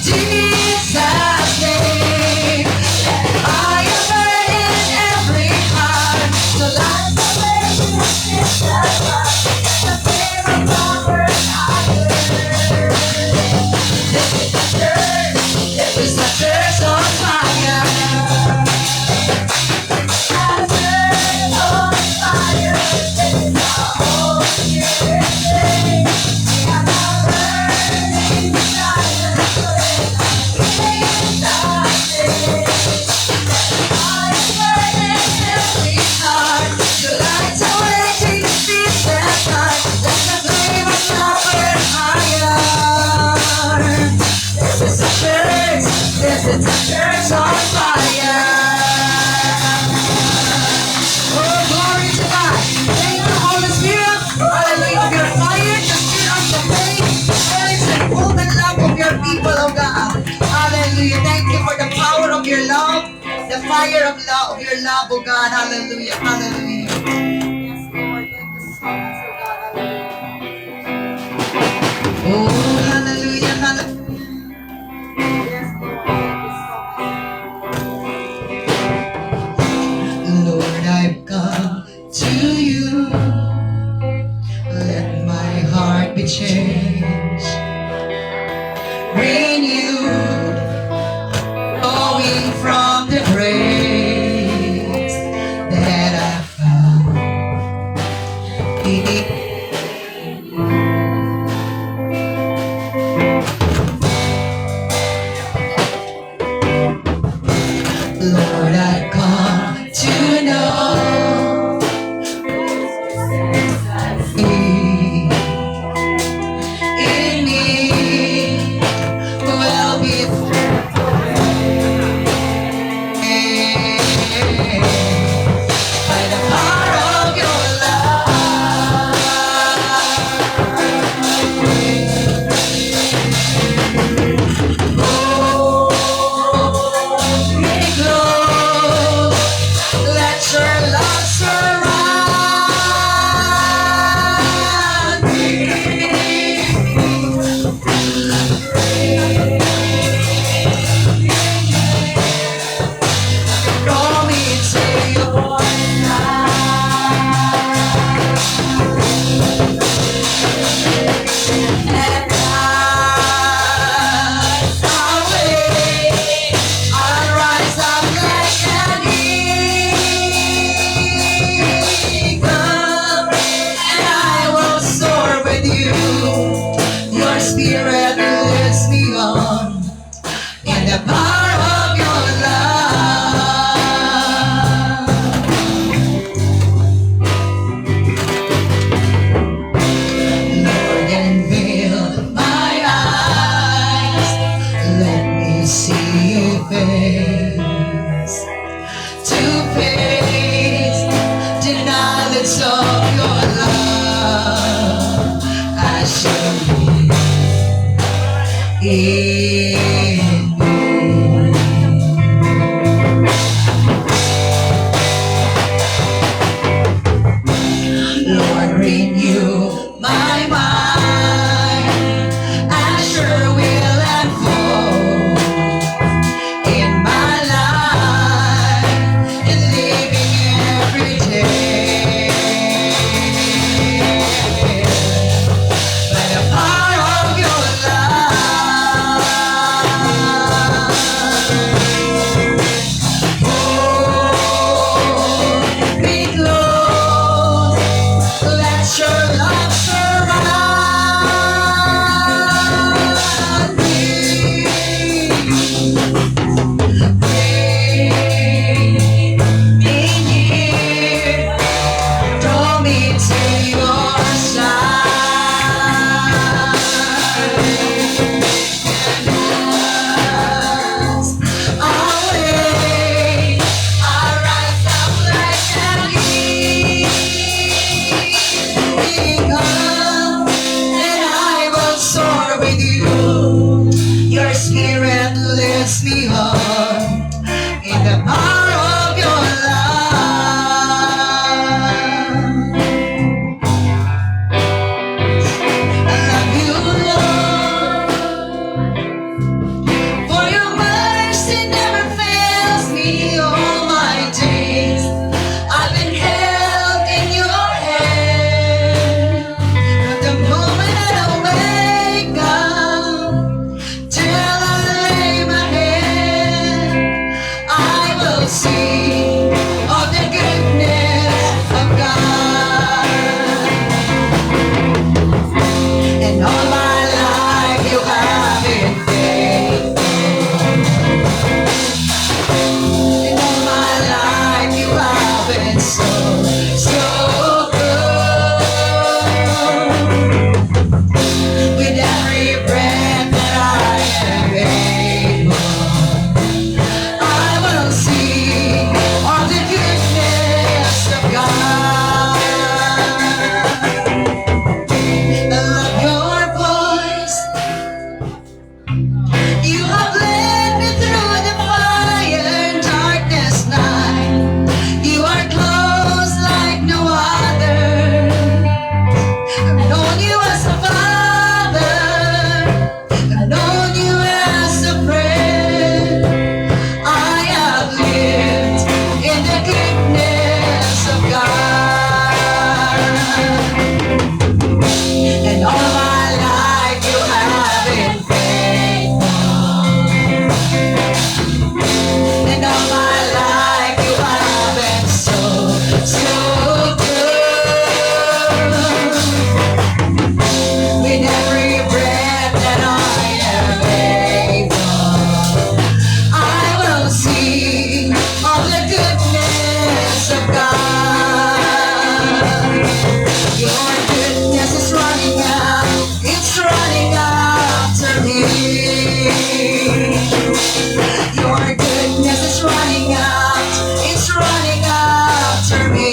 [SPEAKER 1] Jesus' name, fire burn in every heart. So light the way to the light, the flame of God burn higher. This is the church, this is the church on fire. A church on fire, this is the whole USA. We have a burning desire. This is a church on fire. Oh, glory to God. Thank you, Holy Spirit. Hallelujah. Your fire to stir up the faith, praise, and hope and love of your people, oh God. Hallelujah. Thank you for the power of your love, the fire of love, of your love, oh God. Hallelujah. Hallelujah.
[SPEAKER 2] Yes, Lord. Thank you so much, oh God. Hallelujah.
[SPEAKER 1] Oh, hallelujah. Hallelujah.
[SPEAKER 2] Yes, Lord. Thank you so much.
[SPEAKER 1] Lord, I've come to you. Let my heart be changed, renewed, flowing from the grace that I found in Lord, I've come to know in me will be free. face the knowledge of your love. I shall be in Lord, renew my mind. I sure will unfold in my life and living every day by the power of your love. Hold me close, let your love surround me. Bring me near, draw me to your side. And I'll wait, I'll rise up like an eagle, and I will soar with you. Your spirit lifts me up in the power of your love. I love you, Lord, for your mercy never fails me all my days. I've been held in your hand from the moment that I wake up till I lay my head. I will sing of the goodness of God. And all my life you have been faithful. And all my life you have been so good. With every breath that I am able, I will sing of the goodness of God. I love your voice. You have led me through the fire and darkness night. You are close like no other. I've known you as a father. I've known you as a friend. I have lived in the goodness of God. And all my life you have been faithful. And all my life you have been so good. With every breath that I am able, I will sing of the goodness of God. Your goodness is running out, it's running after me. Your goodness is running out, it's running after me.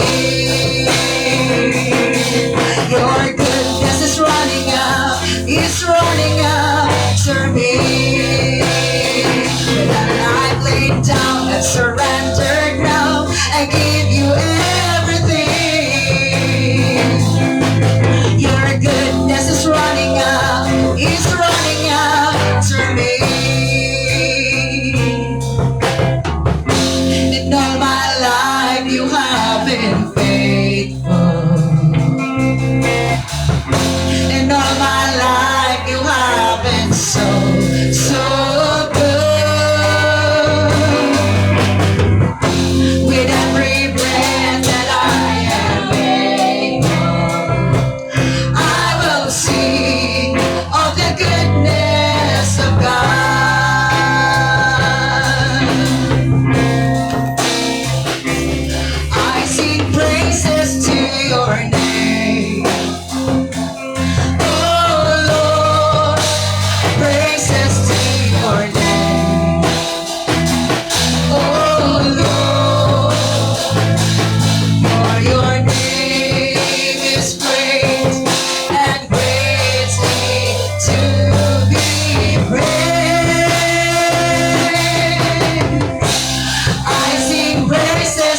[SPEAKER 1] Your goodness is running out, it's running after me. With a life laid down and surrendered now, I give you everything. Your goodness is running out, it's running after me. And all my life you have been faithful. And all my life you have been so good. With every breath that I am able, I will sing of the goodness of God.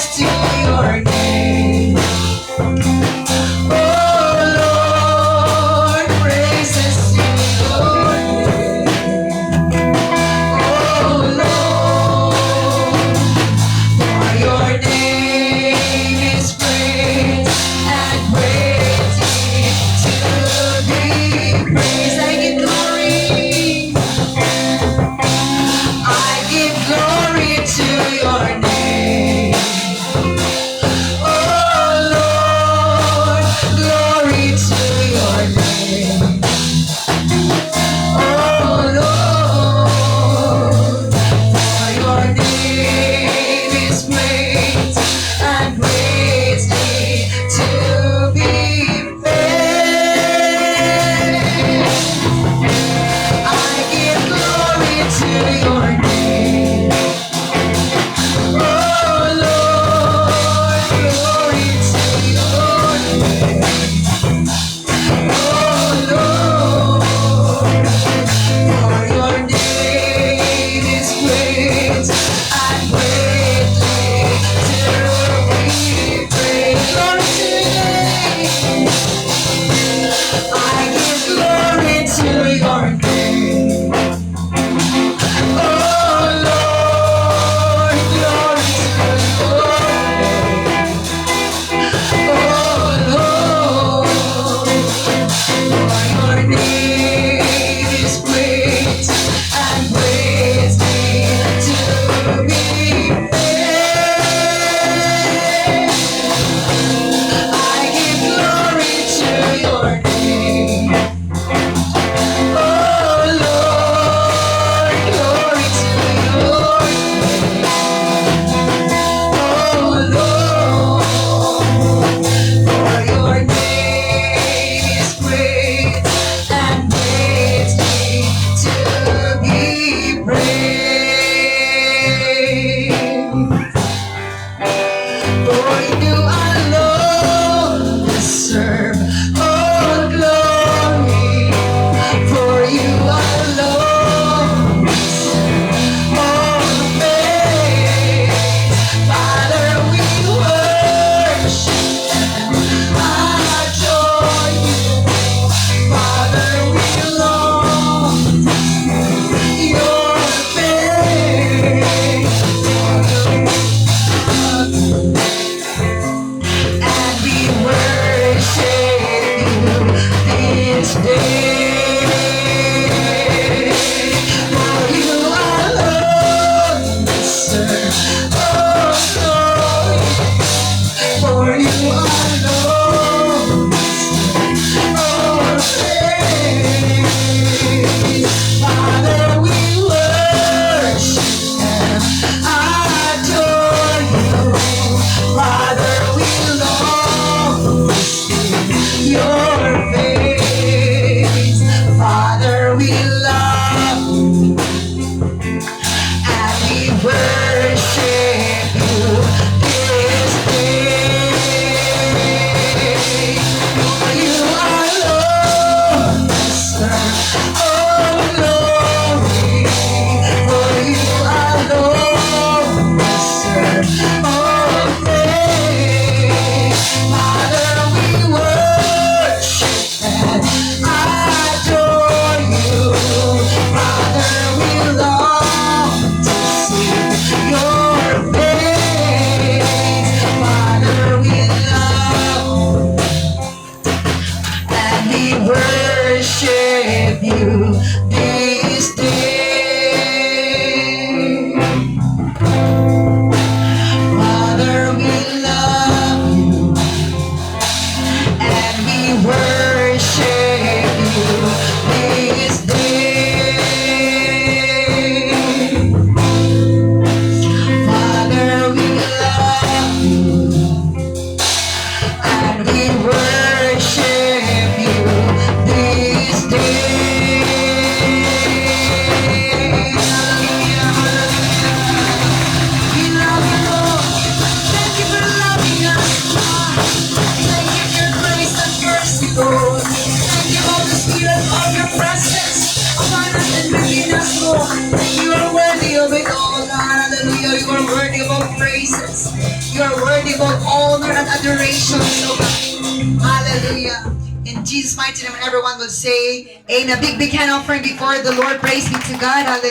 [SPEAKER 1] praises to your name. Oh Lord, praises to your name. Oh Lord, for your name is great and greatly to be praised. I give glory. I give glory to your name. give all honor and adoration, oh God. Hallelujah. In Jesus' mighty name, everyone will say, Amen. A big hand offering before the Lord. Praise be to God. Hallelujah.